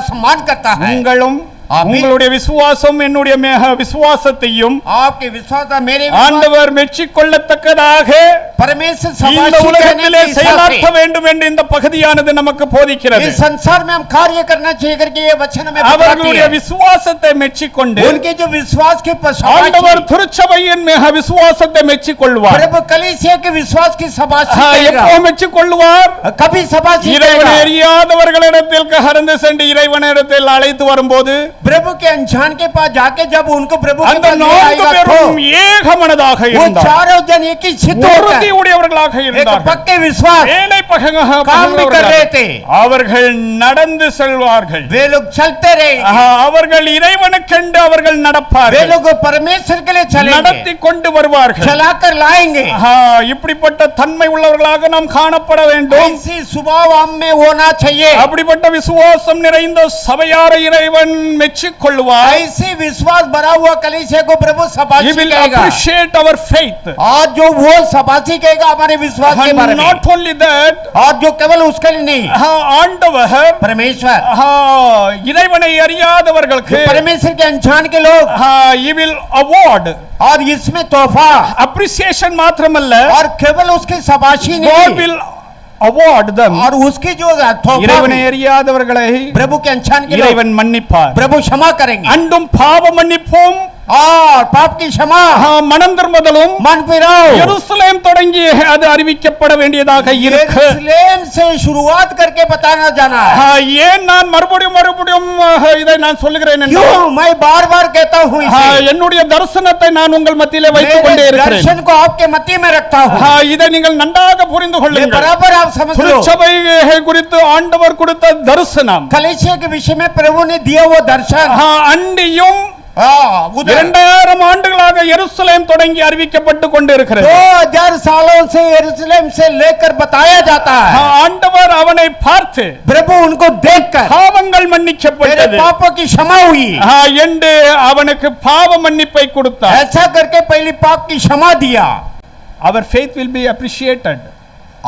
Speaker 1: सम्मान करता है.
Speaker 2: உங்களும் உங்களுடைய விசுவாசம் என்னுடைய விசுவாசத்தையும்
Speaker 1: आपके विश्वास मेरे
Speaker 2: ஆண்டவர் மெச்சிக் கொள்ளத்தக்கதாக
Speaker 1: परमेश्वर
Speaker 2: இந்த உலகத்திலே செயலாற்ற வேண்டும் என்று இந்த பகுதியானது நமக்கு போதிக்கிறது.
Speaker 1: इस संसार में हम कार्य करना चाहिए करके ये वचन में
Speaker 2: அவர்களுடைய விசுவாசத்தை மெச்சிக் கொண்டு
Speaker 1: उनके जो विश्वास के
Speaker 2: ஆண்டவர் திருச்சபையின் விசுவாசத்தை மெச்சிக் கொள்வார்.
Speaker 1: प्रभु कलीसिया के विश्वास की शाबाशी
Speaker 2: எப்போ மெச்சிக் கொள்வார்?
Speaker 1: कभी शाबाशी
Speaker 2: இறைவனை அறியாதவர்களிடத்தில் கடந்து சென்று இறைவனிடத்தில் அழைத்து வரும்போது
Speaker 1: प्रभु के अनजान के पास जाके जब उनको प्रभु के
Speaker 2: அந்த 4 பேரும் ஏகமனதாக இருந்தார்கள்.
Speaker 1: वो चारों जन एक ही चित्त
Speaker 2: உறுதியுடையவர்களாக இருந்தார்கள்.
Speaker 1: एक पक्के विश्वास,
Speaker 2: வேலை
Speaker 1: काम भी कर रहे थे,
Speaker 2: அவர்கள் நடந்து செல்வார்கள்.
Speaker 1: वे लोग चलते रहे,
Speaker 2: அவர்கள் இறைவனுக்கென்று அவர்கள்
Speaker 1: वे
Speaker 2: நடப்பார்கள்,
Speaker 1: लोग परमेश्वर के लिए चलेंगे,
Speaker 2: நடத்தி கொண்டு வருவார்கள்.
Speaker 1: चलाकर लाएंगे.
Speaker 2: இப்படிப்பட்ட தன்மை உள்ளவர்களாக நாம் காணப்பட வேண்டும்.
Speaker 1: ऐसी स्वभाव हम में होना चाहिए.
Speaker 2: அப்படிப்பட்ட விசுவாசம் நிறைந்த சபையாரை இறைவன் மெச்சிக் கொள்வார்.
Speaker 1: ऐसी विश्वास भरा हुआ कलीसिया को प्रभु
Speaker 2: He
Speaker 1: शाबाशी
Speaker 2: will
Speaker 1: कहेगा,
Speaker 2: appreciate our faith.
Speaker 1: और जो वो शाबाशी कहेगा हमारे विश्वास के बारे
Speaker 2: And
Speaker 1: में,
Speaker 2: not only that,
Speaker 1: और जो केवल उसके लिए नहीं,
Speaker 2: ஆண்டவர்
Speaker 1: परमेश्वर,
Speaker 2: இறைவனை அறியாதவர்களுக்கு
Speaker 1: परमेश्वर के अनजान के लोग,
Speaker 2: he will award
Speaker 1: और इसमें तोहफा,
Speaker 2: appreciation மாத்திரமல்ல,
Speaker 1: और केवल उसकी शाबाशी
Speaker 2: God
Speaker 1: नहीं,
Speaker 2: will award them.
Speaker 1: और उसकी जो तोहफा
Speaker 2: இறைவனை அறியாதவர்களை
Speaker 1: प्रभु के अनजान के लोग
Speaker 2: இறைவன் மன்னிப்பார்.
Speaker 1: प्रभु क्षमा करेंगे,
Speaker 2: அன்றும் பாவ மன்னிப்பும்
Speaker 1: और पाप की क्षमा,
Speaker 2: மனம் திரும்புதலும்
Speaker 1: मन फिराओ,
Speaker 2: எருசலேம் தொடங்கி அது அறிவிக்கப்பட வேண்டியதாக இருக்கு.
Speaker 1: यरूशलेम से शुरुआत करके बताना जाना है.
Speaker 2: ஏன் நான் மறுபடியும் இதை நான் சொல்லுகிறேன் என்றால்,
Speaker 1: क्यों मैं बार बार कहता हूँ इसे?
Speaker 2: என்னுடைய தரிசனத்தை நான் உங்கள் மத்தியிலே வைத்துக் கொண்டே
Speaker 1: मेरे
Speaker 2: இருக்கிறேன்.
Speaker 1: दर्शन को आपके मध्य में रखता हूँ,
Speaker 2: இதை நீங்கள் நன்றாக புரிந்து
Speaker 1: ये
Speaker 2: கொள்ளுங்கள்.
Speaker 1: बराबर आप समझ लो.
Speaker 2: திருச்சபை குறித்து ஆண்டவர் கொடுத்த தரிசனம்
Speaker 1: कलीसिया के विषय में प्रभु ने दिया वो दर्शन,
Speaker 2: அன்றியும்
Speaker 1: उधर
Speaker 2: 2000 ஆண்டுகளாக எருசலேம் தொடங்கி அறிவிக்கப்பட்டு கொண்டிருக்கிறது.
Speaker 1: 2000 सालों से यरूशलेम से लेकर बताया जाता है.
Speaker 2: ஆண்டவர் அவனை பார்த்து
Speaker 1: प्रभु उनको देखकर
Speaker 2: பாவங்கள்
Speaker 1: तेरे
Speaker 2: மன்னிக்கப்பட்டது
Speaker 1: पापों की क्षमा हुई,
Speaker 2: என்று அவனுக்கு பாவ மன்னிப்பை கொடுத்தார்.
Speaker 1: ऐसा करके पहली पाप की क्षमा दिया,
Speaker 2: Our faith will be appreciated.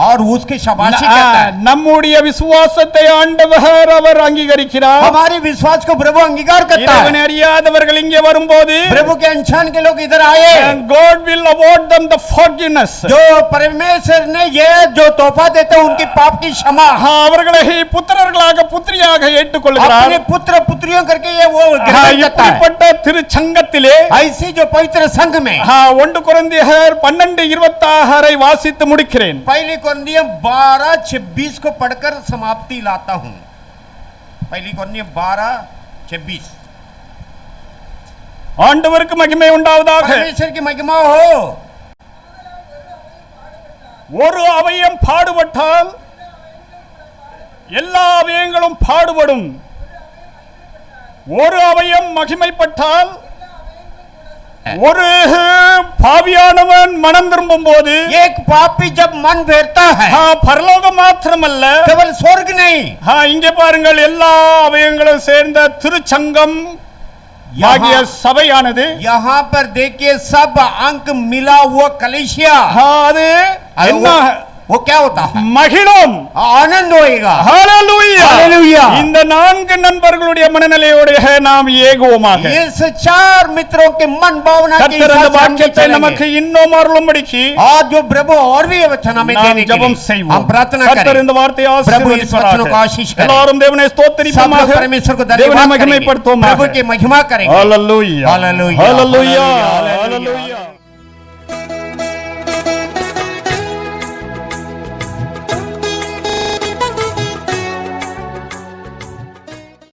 Speaker 1: और उसकी शाबाशी करता है.
Speaker 2: நம்முடைய விசுவாசத்தை ஆண்டவர் அவர் அங்கீகரிக்கிறார்.
Speaker 1: हमारे विश्वास को प्रभु अंगीकार करता
Speaker 2: இறைவனை
Speaker 1: है.
Speaker 2: அறியாதவர்கள் இங்கே வரும்போது
Speaker 1: प्रभु के अनजान के लोग इधर आए,
Speaker 2: God will award them the forgiveness.
Speaker 1: जो परमेश्वर ने ये जो तोहफा देते हैं उनकी पाप की क्षमा,
Speaker 2: அவர்களை புத்திரர்களாக புத்திரியாக ஏற்றுக்கொள்கிறார்.
Speaker 1: अपने पुत्र पुत्रियों करके ये वो ग्रहण करता है.
Speaker 2: இப்படிப்பட்ட திருச்சங்கத்திலே
Speaker 1: ऐसी जो पवित्र संघ में
Speaker 2: 1 கொரிந்தியர் 12:26 வாசித்து முடிக்கிறேன்.
Speaker 1: पहली कोरिन्थियों 12:26 को पढ़कर समाप्ति लाता हूं. पहली कोरिन्थियों 12:26.
Speaker 2: ஆண்டவருக்கு மகிமை உண்டாவதாக.
Speaker 1: परमेश्वर की महिमा हो.
Speaker 2: ஒரு அவயம் பாடுபட்டால் எல்லா அவயங்களும் பாடுபடும். ஒரு அவயம் மகிமைப்பட்டால், ஒரு பாவியானவன் மனம் திரும்பும் போது,
Speaker 1: एक पापी जब मन फेरता है,
Speaker 2: பரலோகம் மாத்திரமல்ல,
Speaker 1: केवल स्वर्ग नहीं,
Speaker 2: இங்கே பாருங்கள், எல்லா அவயங்களும் சேர்ந்த திருச்சங்கம் ஆகிய சபையானது,
Speaker 1: यहाँ पर देखिए सब अंक मिला हुआ कलीसिया,
Speaker 2: அது என்ன
Speaker 1: वो क्या होता है?
Speaker 2: மகிழும்,
Speaker 1: आनंद होएगा.
Speaker 2: ஹalleluya.
Speaker 1: हालेलुया.
Speaker 2: இந்த 4 நண்பர்களுடைய மனநிலையோடு நாம் ஏகுவோமாக
Speaker 1: इस 4 मित्रों के मन भावना के
Speaker 2: கர்த்தர் அந்த
Speaker 1: हिसाब से हम
Speaker 2: வாக்கியத்தை
Speaker 1: चलेंगे.
Speaker 2: நமக்கு இன்னும் அருளும்படிக்கு
Speaker 1: और जो प्रभु और भी ये वचन हमें
Speaker 2: நாம்
Speaker 1: देने के
Speaker 2: ஜெபம்
Speaker 1: लिए
Speaker 2: செய்வோம்.
Speaker 1: हम प्रार्थना
Speaker 2: கர்த்தர்
Speaker 1: करें.
Speaker 2: இந்த வார்த்தையை
Speaker 1: प्रभु इस वचनों को
Speaker 2: ஆசீர்வதிப்பாராக.
Speaker 1: आशीष करें.
Speaker 2: எல்லாரும் தேவனை
Speaker 1: सब लोग
Speaker 2: ஸ்தோத்திரிப்போமாக,
Speaker 1: परमेश्वर को
Speaker 2: தேவனை
Speaker 1: धन्यवाद करेंगे,
Speaker 2: மகிமைப்படுத்துவோமாக.
Speaker 1: प्रभु की महिमा करेंगे.
Speaker 2: ஹalleluya,
Speaker 1: हालेलुया.
Speaker 2: ஹalleluya, ஹalleluya.